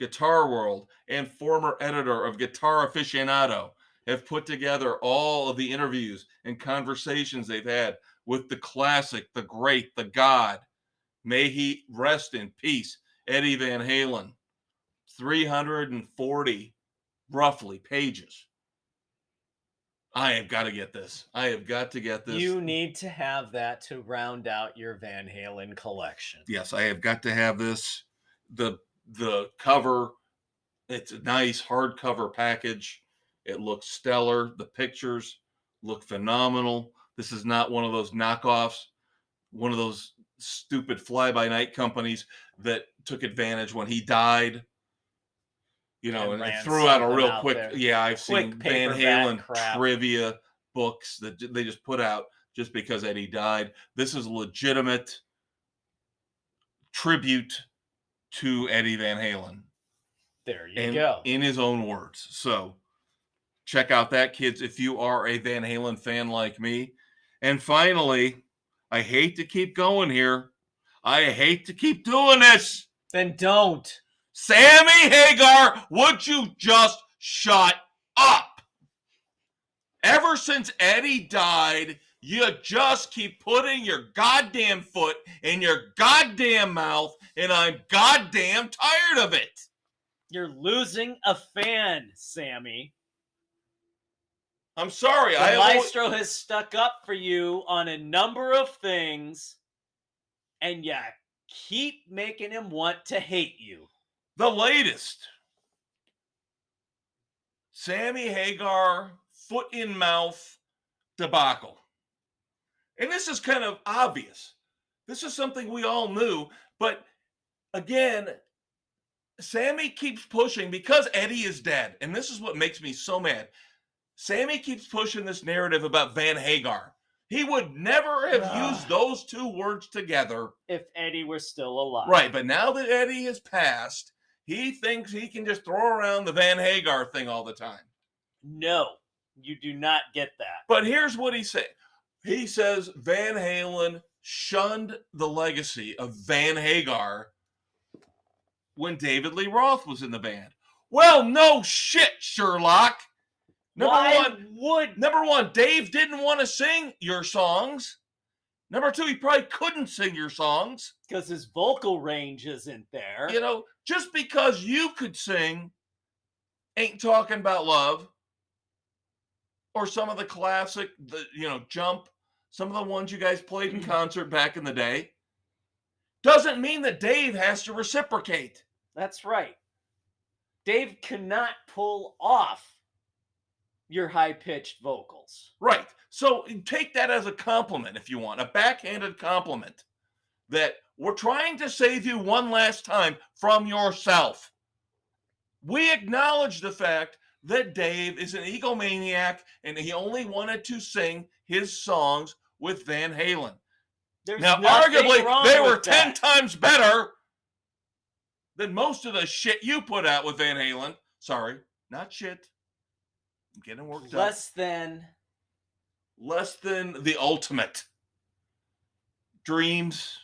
Guitar World and former editor of Guitar Aficionado, have put together all of the interviews and conversations they've had with the classic, the great, the God. May he rest in peace, Eddie Van Halen. 340, roughly, pages. I have got to get this. I have got to get this. You need to have that to round out your Van Halen collection. Yes, I have got to have this. The cover, it's a nice hardcover package. It looks stellar. The pictures look phenomenal. This is not one of those knockoffs, one of those stupid fly-by-night companies that took advantage when he died. You know, and threw out a real quick, I've seen Van Halen trivia books that they just put out just because Eddie died. This is a legitimate tribute to Eddie Van Halen. There you go. In his own words. So check out that, kids, if you are a Van Halen fan like me. And finally, I hate to keep going here. I hate to keep doing this. Then don't. Sammy Hagar, would you just shut up? Ever since Eddie died, you just keep putting your goddamn foot in your goddamn mouth, and I'm goddamn tired of it. You're losing a fan, Sammy. I'm sorry. The Maestro has stuck up for you on a number of things, and you keep making him want to hate you. The latest. Sammy Hagar, foot in mouth debacle. And this is kind of obvious. This is something we all knew. But again, Sammy keeps pushing because Eddie is dead. And this is what makes me so mad. Sammy keeps pushing this narrative about Van Hagar. He would never have used those two words together if Eddie were still alive. Right, but now that Eddie has passed, he thinks he can just throw around the Van Hagar thing all the time. No, you do not get that. But here's what he said. He says Van Halen shunned the legacy of Van Hagar when David Lee Roth was in the band. Well, no shit, Sherlock. Number one, Dave didn't want to sing your songs. Number two, he probably couldn't sing your songs. Because his vocal range isn't there. You know, just because you could sing Ain't Talking About Love, or some of the classic, Jump, some of the ones you guys played in concert back in the day, doesn't mean that Dave has to reciprocate. That's right. Dave cannot pull off your high-pitched vocals. Right. So take that as a compliment if you want, a backhanded compliment that we're trying to save you one last time from yourself. We acknowledge the fact that Dave is an egomaniac and he only wanted to sing his songs with Van Halen. There's Now, nothing arguably, wrong they with were 10 that. times better than most of the shit you put out with Van Halen. Sorry, not shit. I'm getting worked up. Less than the ultimate. Dreams.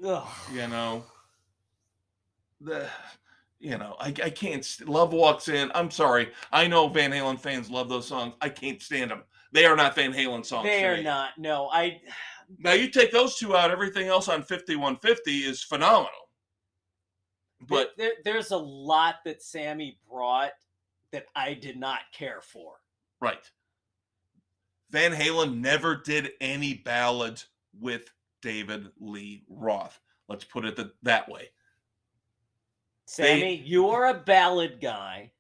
Ugh. I can't. Love Walks In. I'm sorry. I know Van Halen fans love those songs. I can't stand them. They are not Van Halen songs. They are not. No, Now you take those two out. Everything else on 5150 is phenomenal. But there's a lot that Sammy brought that I did not care for. Right. Van Halen never did any ballads with David Lee Roth. Let's put it that way. Sammy, you are a ballad guy.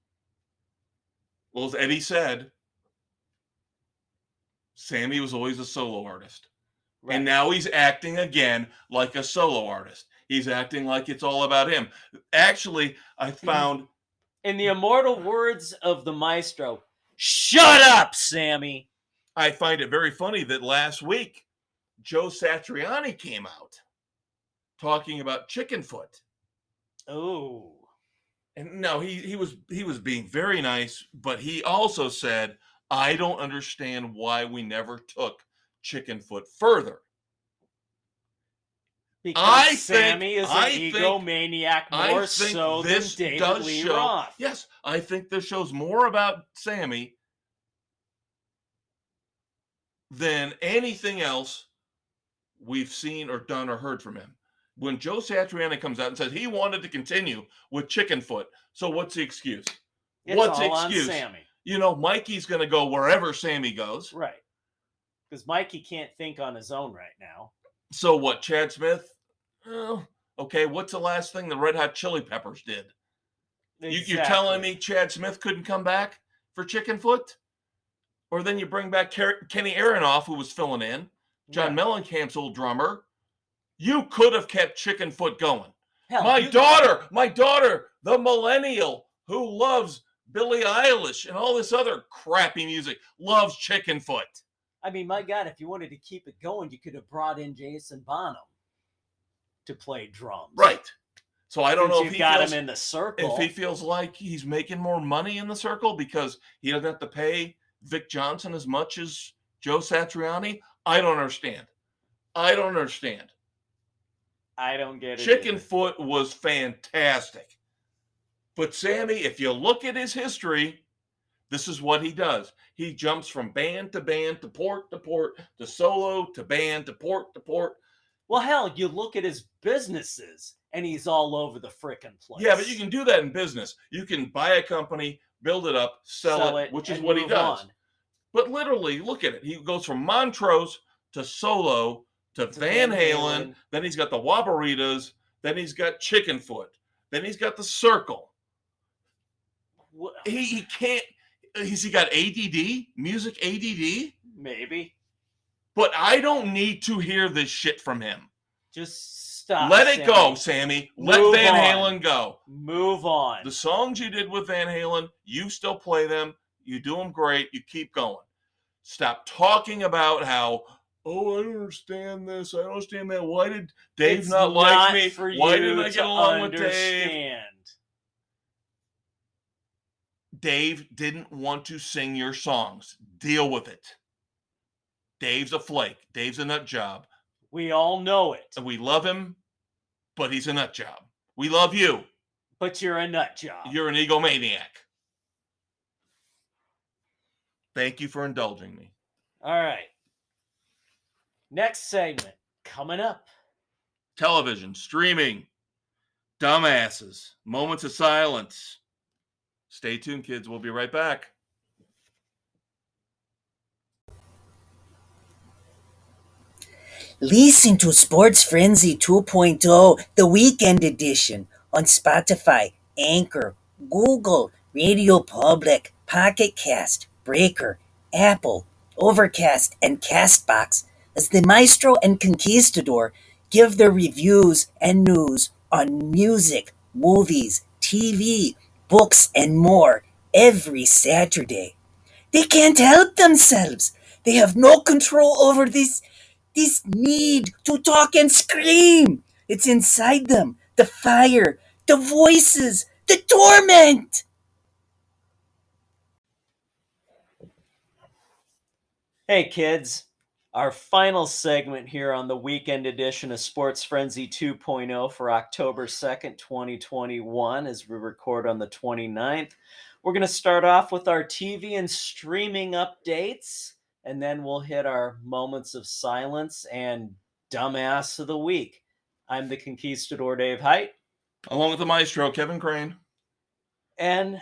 Well, as Eddie said, Sammy was always a solo artist. Right. And now he's acting again like a solo artist. He's acting like it's all about him. Actually, I found... In the immortal words of the maestro, shut up, Sammy. I find it very funny that last week, Joe Satriani came out talking about Chickenfoot. Oh. And no, he was being very nice, but he also said, I don't understand why we never took Chickenfoot further. Because Sammy is an egomaniac more so than David Lee Roth. Yes, I think this shows more about Sammy than anything else we've seen or done or heard from him. When Joe Satriani comes out and says he wanted to continue with Chickenfoot, so what's the excuse? What's the excuse? On Sammy. Mikey's going to go wherever Sammy goes. Right. Because Mikey can't think on his own right now. So what, Chad Smith? Okay, what's the last thing the Red Hot Chili Peppers did? Exactly. You're telling me Chad Smith couldn't come back for Chickenfoot? Or then you bring back Kenny Aronoff, who was filling in, John Mellencamp's old drummer. You could have kept Chickenfoot going. Hell, my daughter, the millennial who loves Billie Eilish and all this other crappy music, loves Chickenfoot. I mean, my God, if you wanted to keep it going, you could have brought in Jason Bonham to play drums. Right. So I don't know if he got him in the circle. If he feels like he's making more money in the circle because he doesn't have to pay Vic Johnson as much as Joe Satriani. I don't understand. I don't get it. Chickenfoot was fantastic. But Sammy, if you look at his history, this is what he does. He jumps from band to band to port to solo to band to port. Well, hell, you look at his businesses and he's all over the frickin' place. Yeah, but you can do that in business. You can buy a company, build it up, sell it, which is what he does. On. But literally, look at it. He goes from Montrose to solo to Van Halen. Then he's got the Wabaritas. Then he's got Chickenfoot. Then he's got the Circle. He can't. Has he got ADD? Music ADD? Maybe. But I don't need to hear this shit from him. Just stop. Let it go, Sammy. Let Van Halen go. Move on. The songs you did with Van Halen, you still play them. You do them great. You keep going. Stop talking about how, I don't understand this. I don't understand that. Why did Dave not like me? Why didn't I get along with Dave? Dave didn't want to sing your songs. Deal with it. Dave's a flake. Dave's a nut job. We all know it. And we love him, but he's a nut job. We love you. But you're a nut job. You're an egomaniac. Thank you for indulging me. All right. Next segment coming up. Television, streaming, dumbasses, moments of silence. Stay tuned, kids. We'll be right back. Listen to Sports Frenzy 2.0, the weekend edition, on Spotify, Anchor, Google, Radio Public, Pocket Cast, Breaker, Apple, Overcast, and Castbox as the Maestro and Conquistador give their reviews and news on music, movies, TV, books, and more every Saturday. They can't help themselves. They have no control over this need to talk and scream. It's inside them. The fire, the voices, the torment. Hey, kids. Our final segment here on the weekend edition of Sports Frenzy 2.0 for October 2nd, 2021, as we record on the 29th. We're going to start off with our TV and streaming updates, and then we'll hit our moments of silence and dumbass of the week. I'm the Conquistador, Dave Height. Along with the Maestro, Kevin Crane. And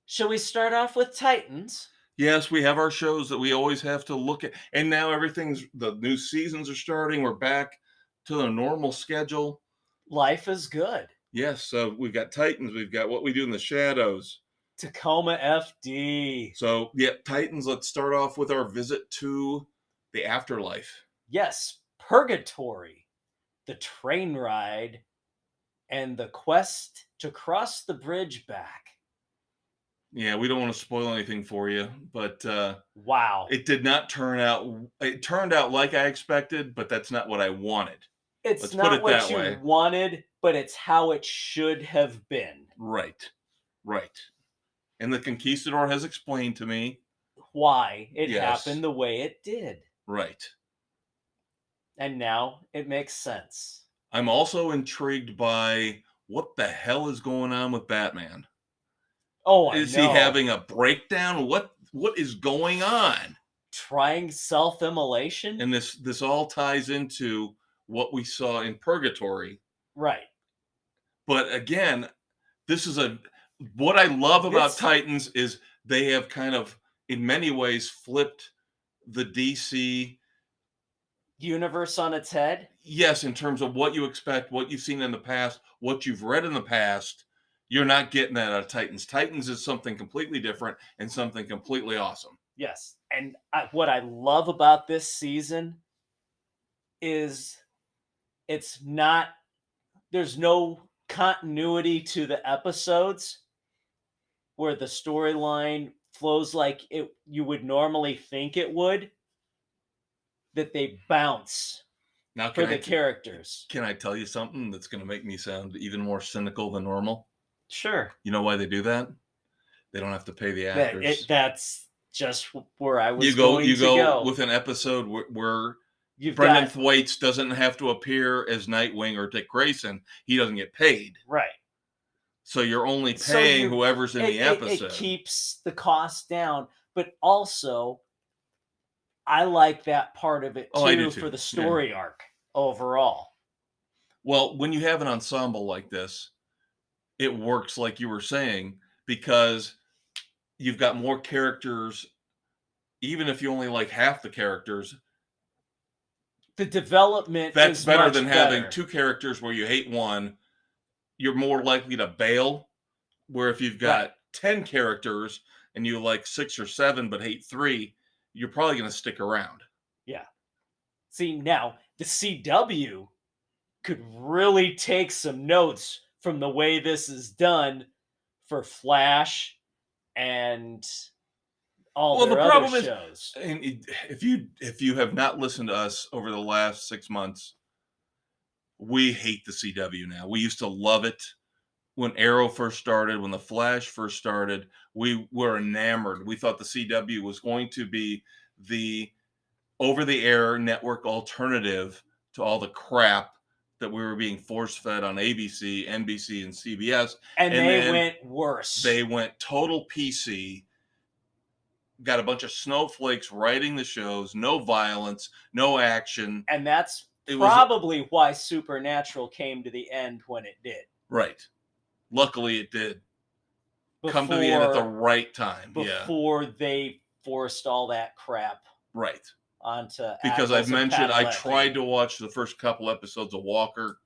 shall we start off with Titans? Yes, we have our shows that we always have to look at. And now the new seasons are starting. We're back to the normal schedule. Life is good. Yes, so we've got Titans. We've got What We Do in the Shadows. Tacoma FD. So, yeah, Titans, let's start off with our visit to the afterlife. Yes, Purgatory, the train ride, and the quest to cross the bridge back. Yeah, we don't want to spoil anything for you, but Wow. it did not turn out. It turned out like I expected, but that's not what I wanted. It's Let's not put it what that you way. wanted, but it's how it should have been. Right. And the Conquistador has explained to me. Why it Yes. happened the way it did. Right. And now it makes sense. I'm also intrigued by what the hell is going on with Batman. Oh, I Is know. he having a breakdown? What is going on? Trying self-immolation? And this all ties into what we saw in Purgatory. Right. But again, what I love about This- Titans is they have kind of, in many ways, flipped the DC. Universe on its head? Yes, in terms of what you expect, what you've seen in the past, what you've read in the past. You're not getting that out of Titans. Titans is something completely different and something completely awesome. Yes. And what I love about this season is there's no continuity to the episodes where the storyline flows like you would normally think it would, that they bounce Now, for the characters. can I tell you something that's going to make me sound even more cynical than normal? Sure. You know why they do that? They don't have to pay the actors. That's just where I was you going to go with an episode where You've Brendan got Thwaites doesn't have to appear as Nightwing or Dick Grayson. He doesn't get paid. right. So you're only So paying whoever's in the episode. It keeps the cost down, but also I like that part of it Oh, I do too too. for the story arc overall. Well, when you have an ensemble like this, it works like you were saying, because you've got more characters. Even if you only like half the characters, The development that's is better much than better. having two characters where you hate one. You're more likely to bail. Where if you've got Right. 10 characters and you like 6 or 7 but hate 3, you're probably going to stick around. Yeah. See, now the CW could really take some notes from the way this is done for Flash and all Well, their the other problem is- shows. And if you have not listened to us over the last 6 months, we hate the CW now. We used to love it when Arrow first started, when the Flash first started. We were enamored. We thought the CW was going to be the over-the-air network alternative to all the crap that we were being force-fed on ABC, NBC, and CBS. And they then went worse. They went total PC. Got a bunch of snowflakes writing the shows, no violence, no action. And that's It was probably why Supernatural came to the end when it did. right. Luckily, it did. come to the end at the right time. before they forced all that crap Right. onto Because Ackles I've and mentioned I Padalecki. tried to watch the first couple episodes of Walker.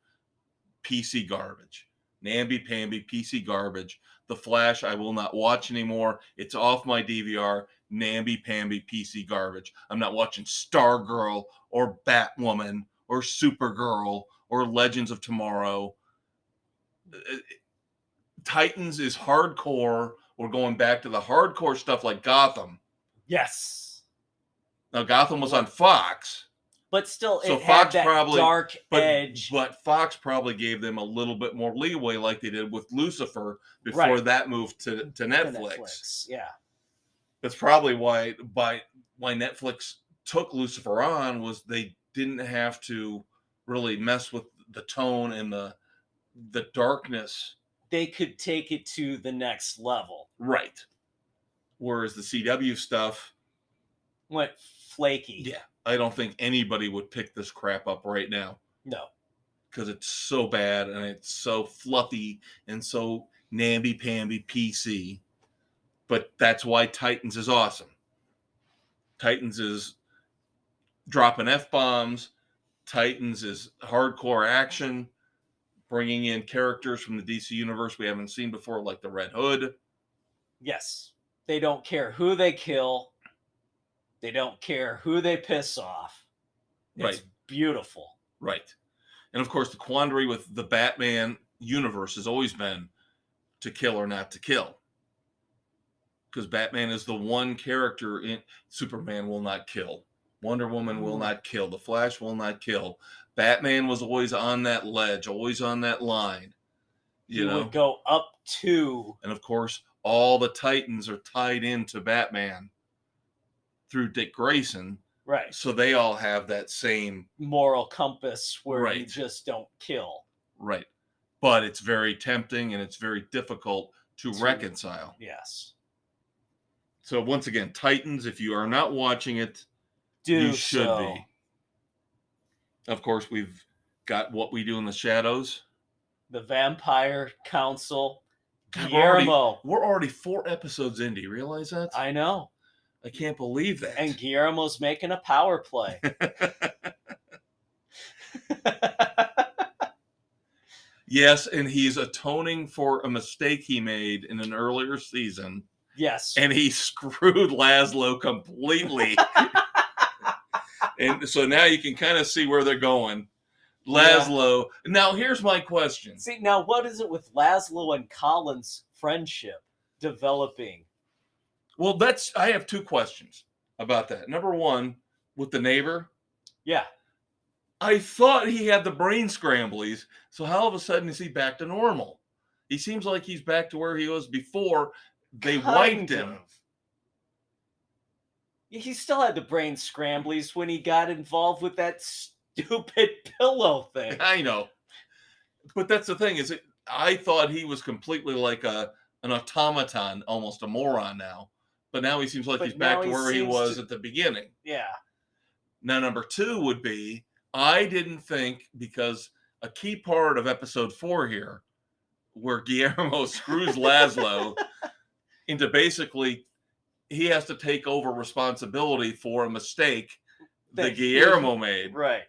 PC garbage. Namby-pamby PC garbage. The Flash I will not watch anymore. It's off my DVR. Namby-pamby PC garbage. I'm not watching Stargirl or Batwoman or Supergirl or Legends of Tomorrow. Titans is hardcore. We're going back to the hardcore stuff like Gotham. Yes. Now Gotham was on Fox. But still, So it Fox had that probably- dark edge. But Fox probably gave them a little bit more leeway like they did with Lucifer before Right. that moved to to Netflix. Yeah. That's probably why Netflix took Lucifer on, was they didn't have to really mess with the tone and the darkness. They could take it to the next level. Right. Whereas the CW stuff Went flaky. Yeah. I don't think anybody would pick this crap up right now. No. Because it's so bad and it's so fluffy and so namby-pamby PC. But that's why Titans is awesome. Titans is dropping F-bombs. Titans is hardcore action, bringing in characters from the DC universe we haven't seen before, like the Red Hood. Yes. They don't care who they kill. They don't care who they piss off. It's Right. beautiful. Right. And of course, the quandary with the Batman universe has always been to kill or not to kill. Because Batman is the one character in Superman will not kill. Wonder Woman will not kill. The Flash will not kill. Batman was always on that ledge, always on that line. You would go up to. And of course, all the Titans are tied into Batman through Dick Grayson. Right. So they all have that same moral compass where you Right. just don't kill. Right. But it's very tempting and it's very difficult to reconcile. Yes. So once again, Titans, if you are not watching it, you should be. Of course, we've got What We Do in the Shadows. The Vampire Council. God, Guillermo. We're already 4 episodes in. Do you realize that? I know. I can't believe that. And Guillermo's making a power play. Yes, and he's atoning for a mistake he made in an earlier season. Yes. And he screwed Laszlo completely. And so now you can kind of see where they're going. Laszlo. Yeah. Now, here's my question. See, now what is it with Laszlo and Colin's friendship developing? Well, I have 2 questions about that. Number one, with the neighbor. Yeah. I thought he had the brain scramblies, so how all of a sudden is he back to normal? He seems like he's back to where he was before they wiped him. He still had the brain scramblies when he got involved with that stupid pillow thing. I know. But that's the thing, is I thought he was completely like an automaton, almost a moron now. But now he seems like he's back to where he was at the beginning. Yeah. Now, number 2 would be, I didn't think, because a key part of episode 4 here, where Guillermo screws Laszlo into basically, he has to take over responsibility for a mistake that Guillermo made. Right.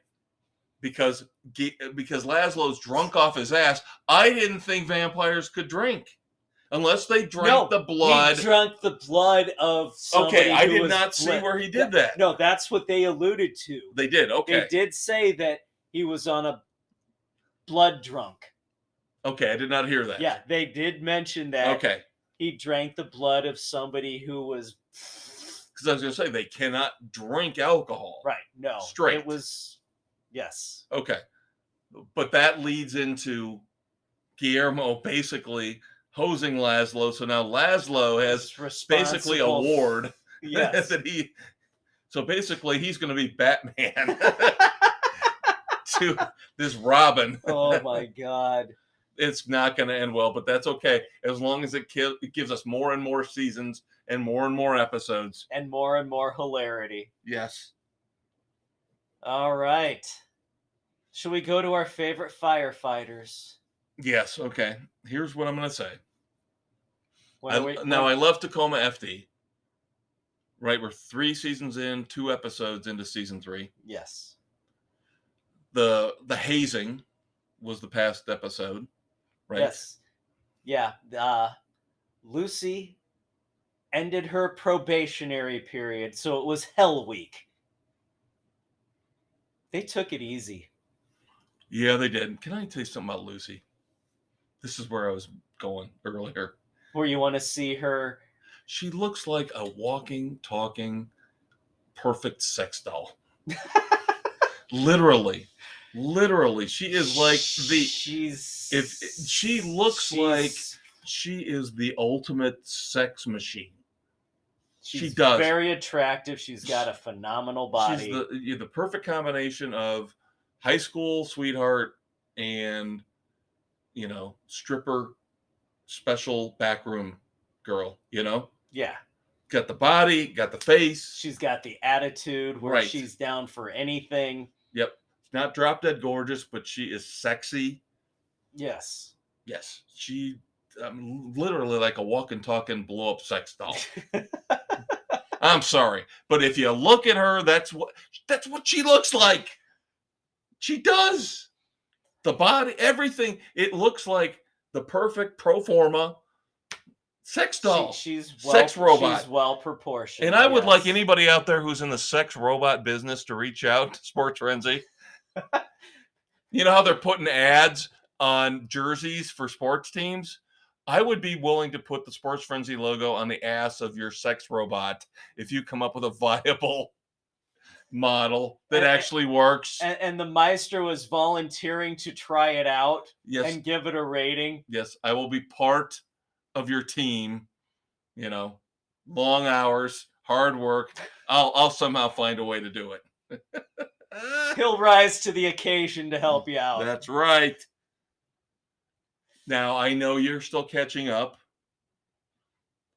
Because Laszlo's drunk off his ass. I didn't think vampires could drink. Unless they drank the blood. He drank the blood of somebody. Okay, I did not see where he did that. No, that's what they alluded to. They did, okay. They did say that he was on a blood drunk. Okay, I did not hear that. Yeah, they did mention that. Okay. He drank the blood of somebody who was... Because I was going to say, they cannot drink alcohol. Right, no. Straight. It was... Yes. Okay. But that leads into Guillermo basically hosing Laszlo. So now Laszlo has basically a ward. Yes. So basically he's going to be Batman to this Robin. Oh my God. It's not going to end well, but that's okay. As long as it gives us more and more seasons and more episodes. And more hilarity. Yes. All right. Should we go to our favorite firefighters? Yes, okay. Here's what I'm going to say. I love Tacoma FD. Right, we're 3 seasons in, 2 episodes into season 3. Yes. The hazing was the past episode, right? Yes. Yeah. Lucy ended her probationary period, so it was Hell Week. They took it easy. Yeah, they did. Can I tell you something about Lucy? This is where I was going earlier. Where you want to see her. She looks like a walking, talking, perfect sex doll. Literally, she is like she is the ultimate sex machine. She does. Very attractive. She's got a phenomenal body. She's the perfect combination of high school sweetheart and stripper, special backroom girl. Yeah. Got the body, got the face. She's got the attitude where she's down for anything. Yep. Not drop dead gorgeous, but she is sexy. Yes. Yes. She literally like a walking, talking, blow up sex doll. I'm sorry, but if you look at her, that's what she looks like. She does. The body, everything. It looks like the perfect pro forma sex doll. Sex robot. She's well proportioned. And I would like anybody out there who's in the sex robot business to reach out to Sports Frenzy. You know how they're putting ads on jerseys for sports teams? I would be willing to put the Sports Frenzy logo on the ass of your sex robot if you come up with a viable model that actually works. And the Maestro is volunteering to try it out and give it a rating. Yes, I will be part of your team. Long hours, hard work. I'll somehow find a way to do it. He'll rise to the occasion to help you out. That's right. Now, I know you're still catching up,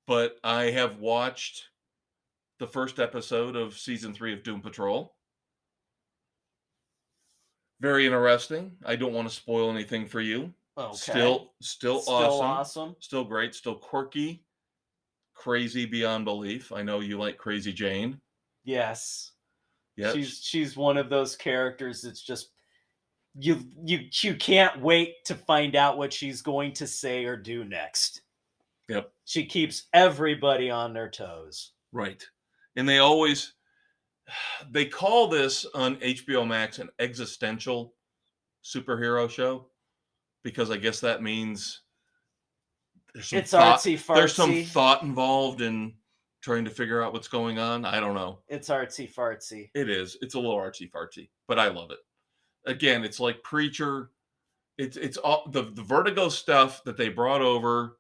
but I have watched the first episode of season 3 of Doom Patrol. Very interesting. I don't want to spoil anything for you. Okay. Still awesome. Still great. Still quirky. Crazy beyond belief. I know you like Crazy Jane. Yes. Yep. She's one of those characters that's just you can't wait to find out what she's going to say or do next. Yep. She keeps everybody on their toes. Right. And they call this on HBO Max an existential superhero show because I guess that means it's artsy-fartsy. There's some thought involved in trying to figure out what's going on. I don't know. It's artsy-fartsy. It is. It's a little artsy-fartsy, but I love it. Again, it's like Preacher. It's all the Vertigo stuff that they brought over.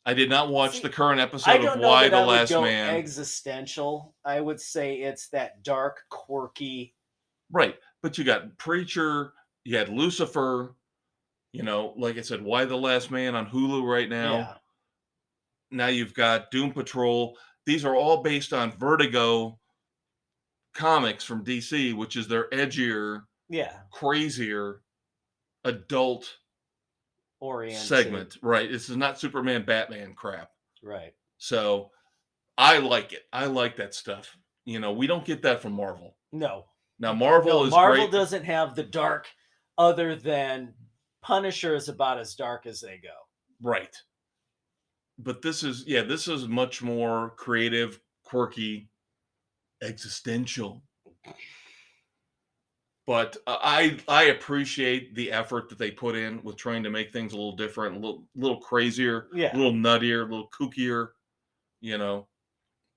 I did not watch the current episode of Why the Last Man. Existential. I would say it's that dark, quirky. Right, but you got Preacher. You had Lucifer. Like I said, Why the Last Man on Hulu right now. Yeah. Now you've got Doom Patrol. These are all based on Vertigo comics from DC, which is their edgier, crazier, adult oriented segment. Right. This is not Superman, Batman crap. Right. So I like it. I like that stuff. We don't get that from Marvel. No. Now Marvel doesn't have the dark other than Punisher is about as dark as they go. Right. But this is much more creative, quirky, existential. But I appreciate the effort that they put in with trying to make things a little different, a little crazier, a little nuttier, a little kookier,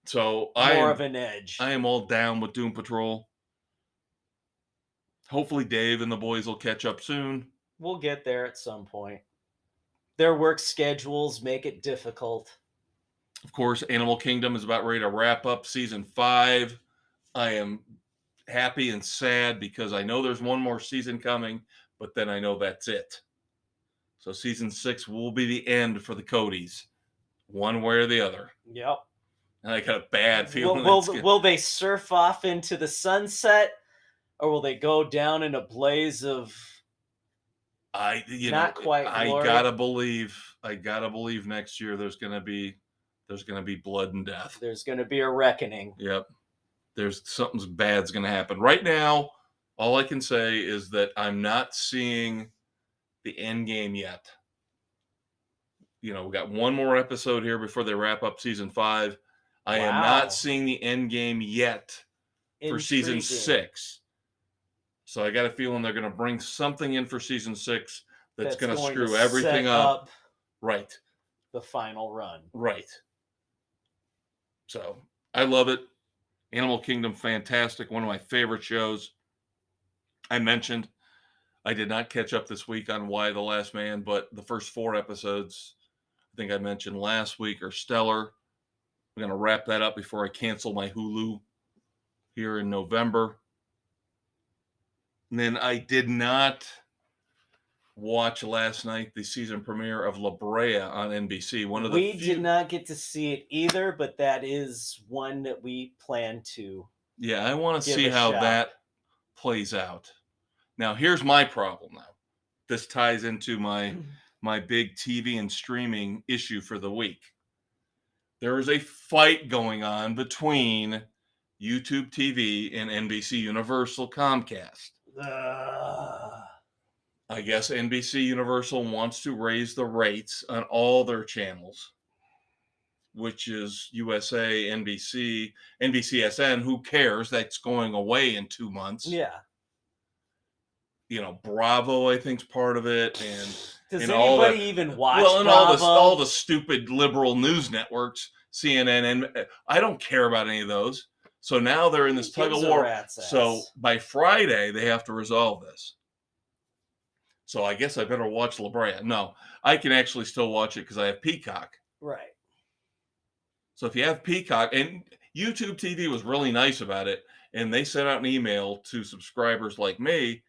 So more of an edge. I am all down with Doom Patrol. Hopefully Dave and the boys will catch up soon. We'll get there at some point. Their work schedules make it difficult. Of course, Animal Kingdom is about ready to wrap up season 5. I am happy and sad because I know there's one more season coming, but then I know that's it. So season 6 will be the end for the Codys, one way or the other. Yep. And I got a bad feeling. Will they surf off into the sunset, or will they go down in a blaze of Not quite I glory. gotta believe next year there's gonna be blood and death. There's going to be a reckoning. Yep. There's something bad's gonna happen. Right now, all I can say is that I'm not seeing the end game yet. We got one more episode here before they wrap up season 5. I am Wow. not seeing the end game yet for season Intriguing. 6. So I got a feeling they're going to bring something in for season 6 that's going to screw everything set up. Right. The final run. Right. So I love it. Animal Kingdom, fantastic. One of my favorite shows. I mentioned I did not catch up this week on Why the Last Man, but the first 4 episodes, I think I mentioned last week, are stellar. I'm going to wrap that up before I cancel my Hulu here in November. And then I did not watch last night the season premiere of La Brea on NBC. We did not get to see it either, but that is one that we plan to. Yeah, I want to give see a how shot. that plays out. Now, here's my problem now. This ties into my big TV and streaming issue for the week. There is a fight going on between YouTube TV and NBC Universal Comcast. I guess NBC Universal wants to raise the rates on all their channels, which is USA, NBC, NBCSN. Who cares? That's going away in 2 months. Yeah. Bravo, I think, is part of it, and Does all anybody that- even watch well, and Bravo? all the stupid liberal news networks, CNN, and I don't care about any of those. So now they're in this Who tug of gives a war. rat's ass? So by Friday, they have to resolve this. So I guess I better watch La Brea. No, I can actually still watch it because I have Peacock. Right. So if you have Peacock, and YouTube TV was really nice about it, and they sent out an email to subscribers like me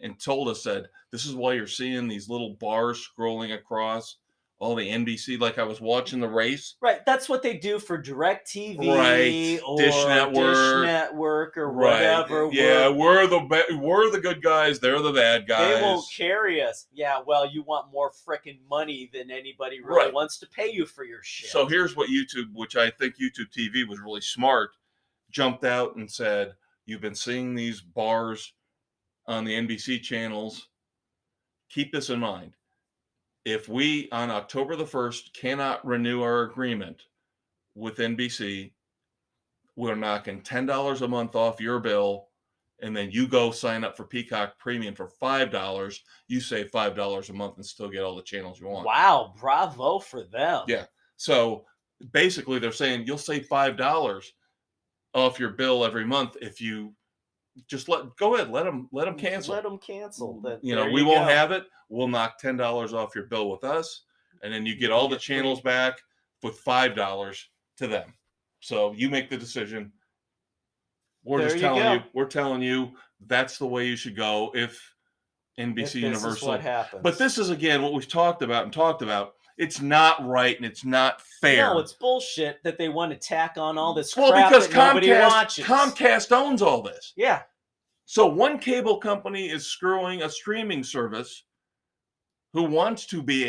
and told us that this is why you're seeing these little bars scrolling across all the NBC, like I was watching the race. Right. That's what they do for DirecTV Right. or Dish Network. or Right. whatever. Yeah, we're the good guys. They're the bad guys. They won't carry us. Yeah, well, you want more frickin' money than anybody really Right. wants to pay you for your shit. So here's what YouTube, which I think YouTube TV was really smart, jumped out and said, you've been seeing these bars on the NBC channels. Keep this in mind. If we, on October the 1st, cannot renew our agreement with NBC, we're knocking $10 a month off your bill, and then you go sign up for Peacock Premium for $5. You save $5 a month and still get all the channels you want. Wow, bravo for them. Yeah. So basically, they're saying you'll save $5 off your bill every month if you just go ahead, let them cancel. Let them cancel. We won't have it. We'll knock $10 off your bill with us, and then you get all the channels back with $5 to them. So you make the decision. We're telling you that's the way you should go if NBC Universal. This is what happens. But this is again what we've talked about. It's not right and it's not fair. No, it's bullshit that they want to tack on all this well, crap because that nobody watches. Comcast owns all this. Yeah. So one cable company is screwing a streaming service who wants to be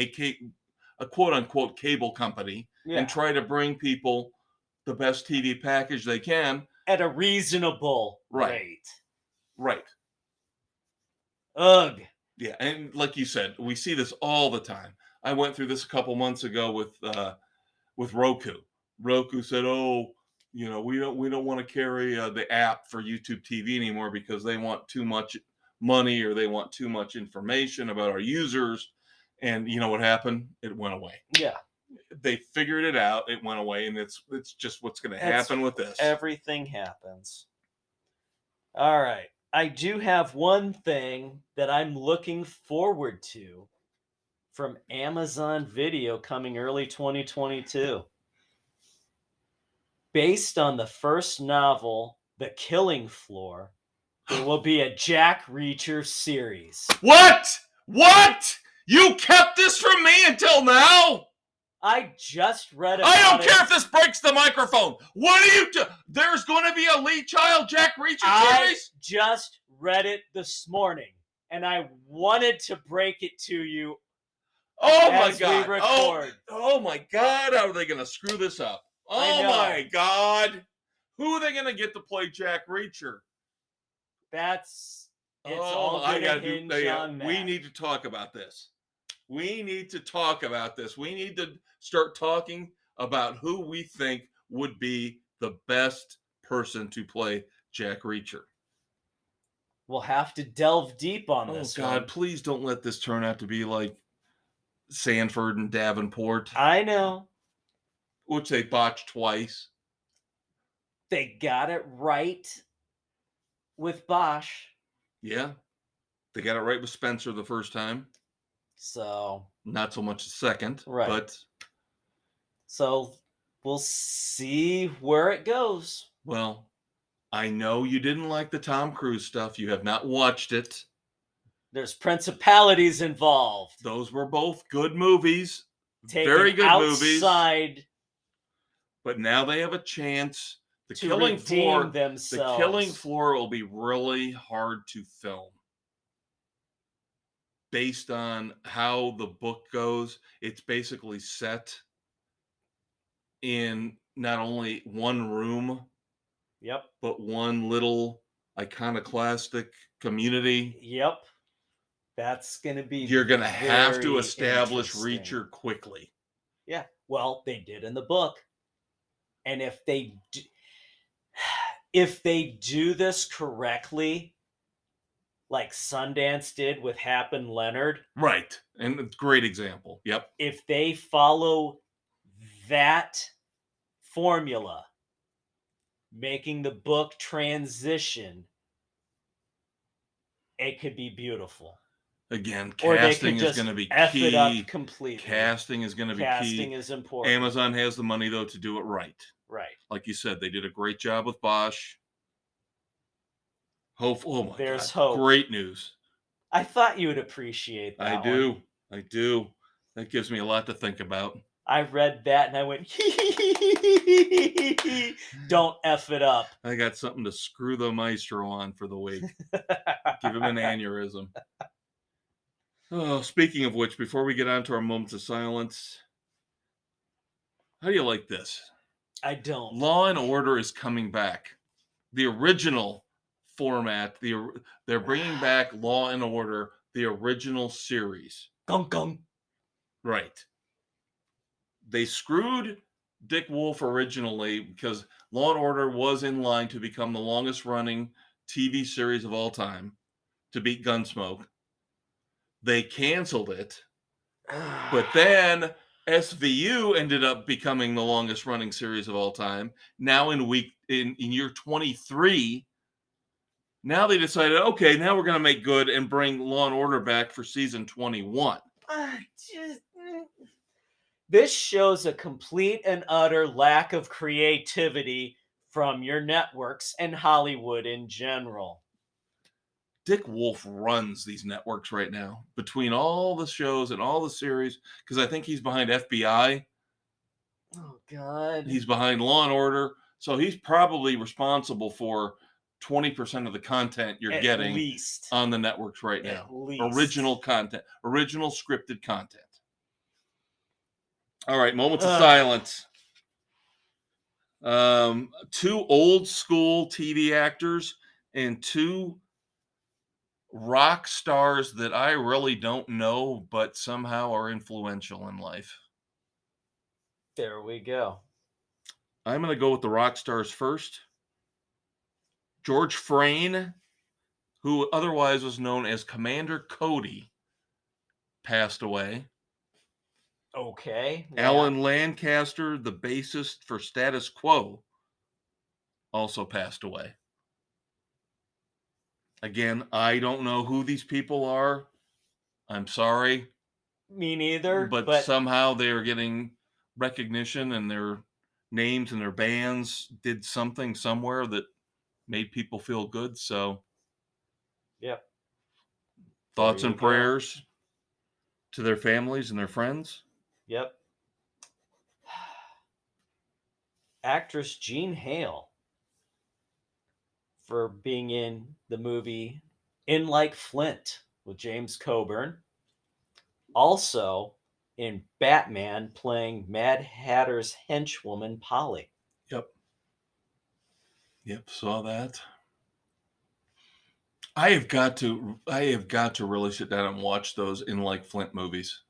a quote-unquote cable company and try to bring people the best TV package they can. At a reasonable rate. Right. Ugh. Yeah, and like you said, we see this all the time. I went through this a couple months ago with Roku. Roku said, we don't want to carry the app for YouTube TV anymore because they want too much money or they want too much information about our users. And you know what happened? It went away. Yeah. They figured it out. It went away, and it's just what's going to happen with this. Everything happens. All right. I do have one thing that I'm looking forward to from Amazon Video coming early 2022. Based on the first novel, The Killing Floor, there will be a Jack Reacher series. What? You kept this from me until now? I just read about I don't it. care if this breaks the microphone. What are you doing? There's going to be a Lee Child Jack Reacher series? I just read it this morning, and I wanted to break it to you. Oh my As we God! record. Oh my God! How are they going to screw this up? I Oh know. my God! Who are they going to get to play Jack Reacher? It's all going to hinge on that. We need to talk about this. We need to talk about this. We need to start talking about who we think would be the best person to play Jack Reacher. We'll have to delve deep on this. Oh God, one. please don't let this turn out to be like Sanford and Davenport, I know. which they botched twice. They got it right with Bosch. Yeah. They got it right with Spencer the first time. So. Not so much the second. Right. But. So we'll see where it goes. Well, I know you didn't like the Tom Cruise stuff. You have not watched it. There's principalities involved. Those were both good movies. Taken very good outside movies. But now they have a chance. The to Killing Floor. themselves. The Killing Floor will be really hard to film. Based on how the book goes, it's basically set in not only one room, Yep. but one little iconoclastic community. Yep. That's going to be You're going to have to very establish interesting. Reacher quickly. Yeah. Well, they did in the book. And if they do this correctly, like Sundance did with Hap and Leonard. Right. And a great example. Yep. If they follow that formula, making the book transition, it could be beautiful. Again, Or they casting could is going to be F key. it up completely. Casting is going to be key. Casting is important. Amazon has the money, though, to do it right. Right. Like you said, they did a great job with Bosch. There's God. hope. Great news. I thought you would appreciate that. I do. That gives me a lot to think about. I read that and I went, don't F it up. I got something to screw the maestro on for the week. Give him an aneurysm. Oh, speaking of which, before we get on to our moments of silence, how do you like this? I don't. Law and Order is coming back. The original format. They're bringing back Law and Order, the original series. Gunk gunk. Right. They screwed Dick Wolf originally because Law and Order was in line to become the longest running TV series of all time, to beat Gunsmoke. They canceled it, but then SVU ended up becoming the longest running series of all time. Now in year 23, now they decided, okay, now we're going to make good and bring Law and Order back for season 21. This shows a complete and utter lack of creativity from your networks and Hollywood in general. Dick Wolf runs these networks right now between all the shows and all the series, because I think he's behind FBI. Oh, God. He's behind Law and Order. So he's probably responsible for 20% of the content you're getting on the networks right now. Original content, original scripted content. All right, moments of silence. 2 old school TV actors and 2 rock stars that I really don't know, but somehow are influential in life. There we go. I'm going to go with the rock stars first. George Frayne, who otherwise was known as Commander Cody, passed away. Okay. Yeah. Alan Lancaster, the bassist for Status Quo, also passed away. Again, I don't know who these people are. I'm sorry. Me neither. But somehow they are getting recognition, and their names and their bands did something somewhere that made people feel good. So, yep. Thoughts and prayers to their families and their friends. Yep. Actress Jean Hale, for being in the movie In Like Flint. with James Coburn. Also in Batman playing Mad Hatter's henchwoman Polly. Yep. Yep, saw that. I have got to really sit down and watch those in like Flint movies.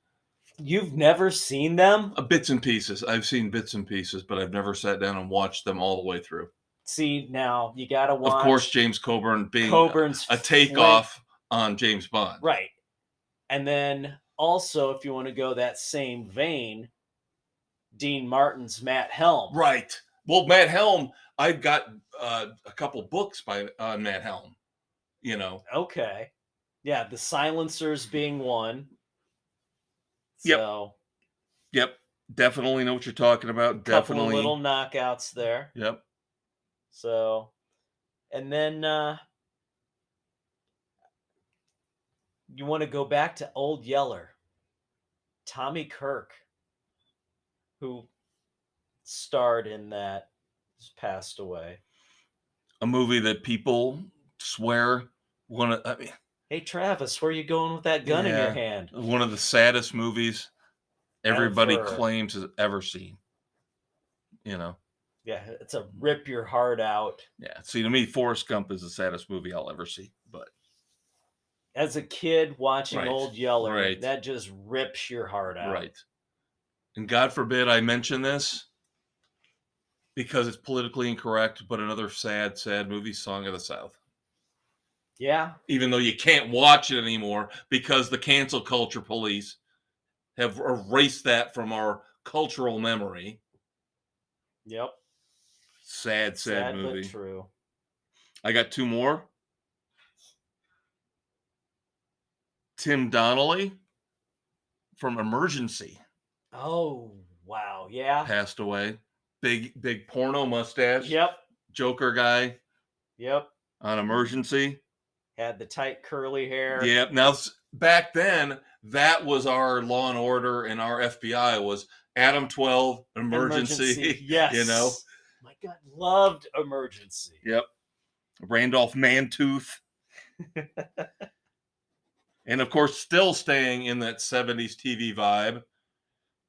You've never seen them? Bits and pieces. I've seen bits and pieces, but I've never sat down and watched them all the way through. See, now you gotta watch. Of course, James Coburn being Coburn's a takeoff on James Bond. Right. And then also, if you want to go that same vein, Dean Martin's Matt Helm. Right. Well, Matt Helm, I've got a couple books by Matt Helm. You know. Okay. Yeah, The Silencers being one. Yep. So, yep. Definitely know what you're talking about. Couple Definitely. of little knockouts there. Yep. So, and then you want to go back to Old Yeller. Tommy Kirk, who starred in that, just passed away. A movie that people swear Hey Travis, where are you going with that gun in your hand? One of the saddest movies everybody Ever. claims has ever seen. You know. Yeah, it's a rip your heart out. Yeah. See, to me, Forrest Gump is the saddest movie I'll ever see. But as a kid watching Right. Old Yeller, Right. that just rips your heart out. right. And God forbid I mention this because it's politically incorrect, but another sad, sad movie, Song of the South. Yeah. Even though you can't watch it anymore because the cancel culture police have erased that from our cultural memory. Yep. Sad movie. But true. I got two more. Tim Donnelly from Emergency Oh, wow. Yeah. passed away. Big porno mustache. Yep. Joker guy Yep. on Emergency. Had the tight curly hair. Yeah. Now, back then, that was our Law and Order, and our FBI was Adam 12, Emergency. Yes. You know? My God, loved Emergency. Yep. Randolph Mantooth. And of course, still staying in that 70s TV vibe.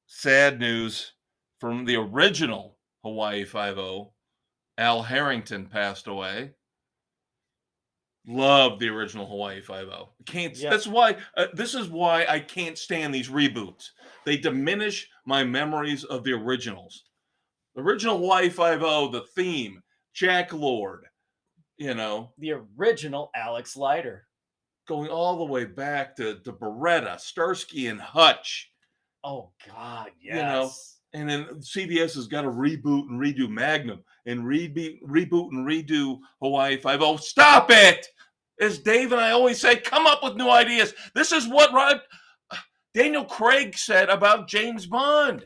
Sad news from the original Hawaii Five-0. Al Harrington passed away. Loved the original Hawaii Five-0. Can't. Yep. That's why. This is why I can't stand these reboots. They diminish my memories of the originals. The original Hawaii Five-0, the theme, Jack Lord. You know, The original Alex Leiter. going all the way back to Beretta, Starsky and Hutch. Oh God, yes. You know, and then CBS has got to reboot and redo Magnum and reboot and redo Hawaii Five-0. Stop it! As Dave and I always say, come up with new ideas. This is what Daniel Craig said about James Bond.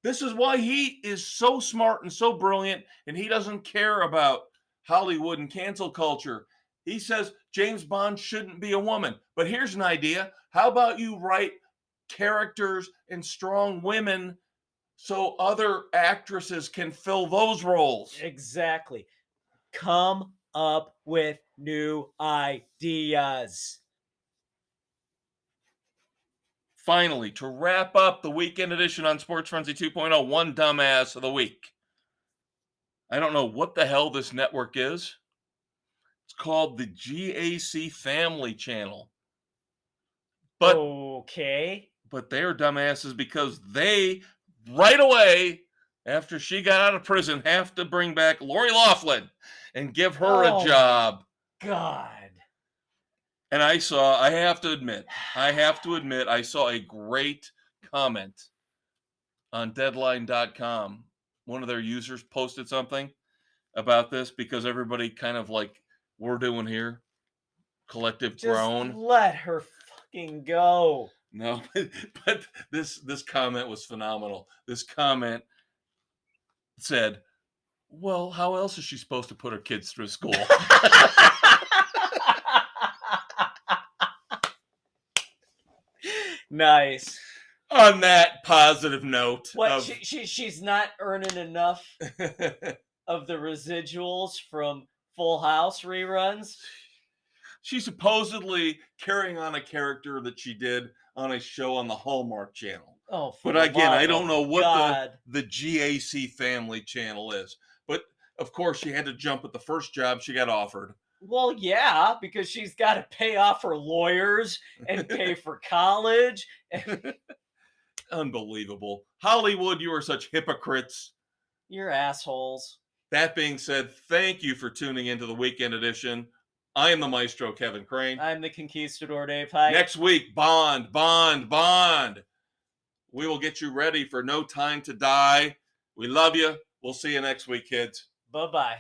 This is why he is so smart and so brilliant, and he doesn't care about Hollywood and cancel culture. He says James Bond shouldn't be a woman. But here's an idea. How about you write characters and strong women so other actresses can fill those roles? Exactly. Come up with new ideas. Finally, to wrap up the weekend edition on Sports Frenzy 2.0, one dumbass of the week. I don't know what the hell this network is. It's called the GAC Family Channel. But okay. But they're dumbasses because they, right away, after she got out of prison, have to bring back Lori Loughlin and give her a job. God. And I have to admit, I saw a great comment on Deadline.com. One of their users posted something about this because everybody kind of like we're doing here, collective Just groan. let her fucking go. No, but this comment was phenomenal. This comment said, well, how else is she supposed to put her kids through school? Nice. On that positive note. What, she's not earning enough of the residuals from Full House reruns? She's supposedly carrying on a character that she did on a show on the Hallmark Channel. Oh, but again, I don't know what the GAC family channel is. But of course, she had to jump at the first job she got offered. Well, yeah, because she's got to pay off her lawyers and pay for college. Unbelievable. Hollywood, you are such hypocrites. You're assholes. That being said, thank you for tuning into the Weekend Edition. I am the Maestro, Kevin Crane. I'm the Conquistador, Dave Hyde. Next week, Bond. We will get you ready for No Time to Die. We love you. We'll see you next week, kids. Bye-bye.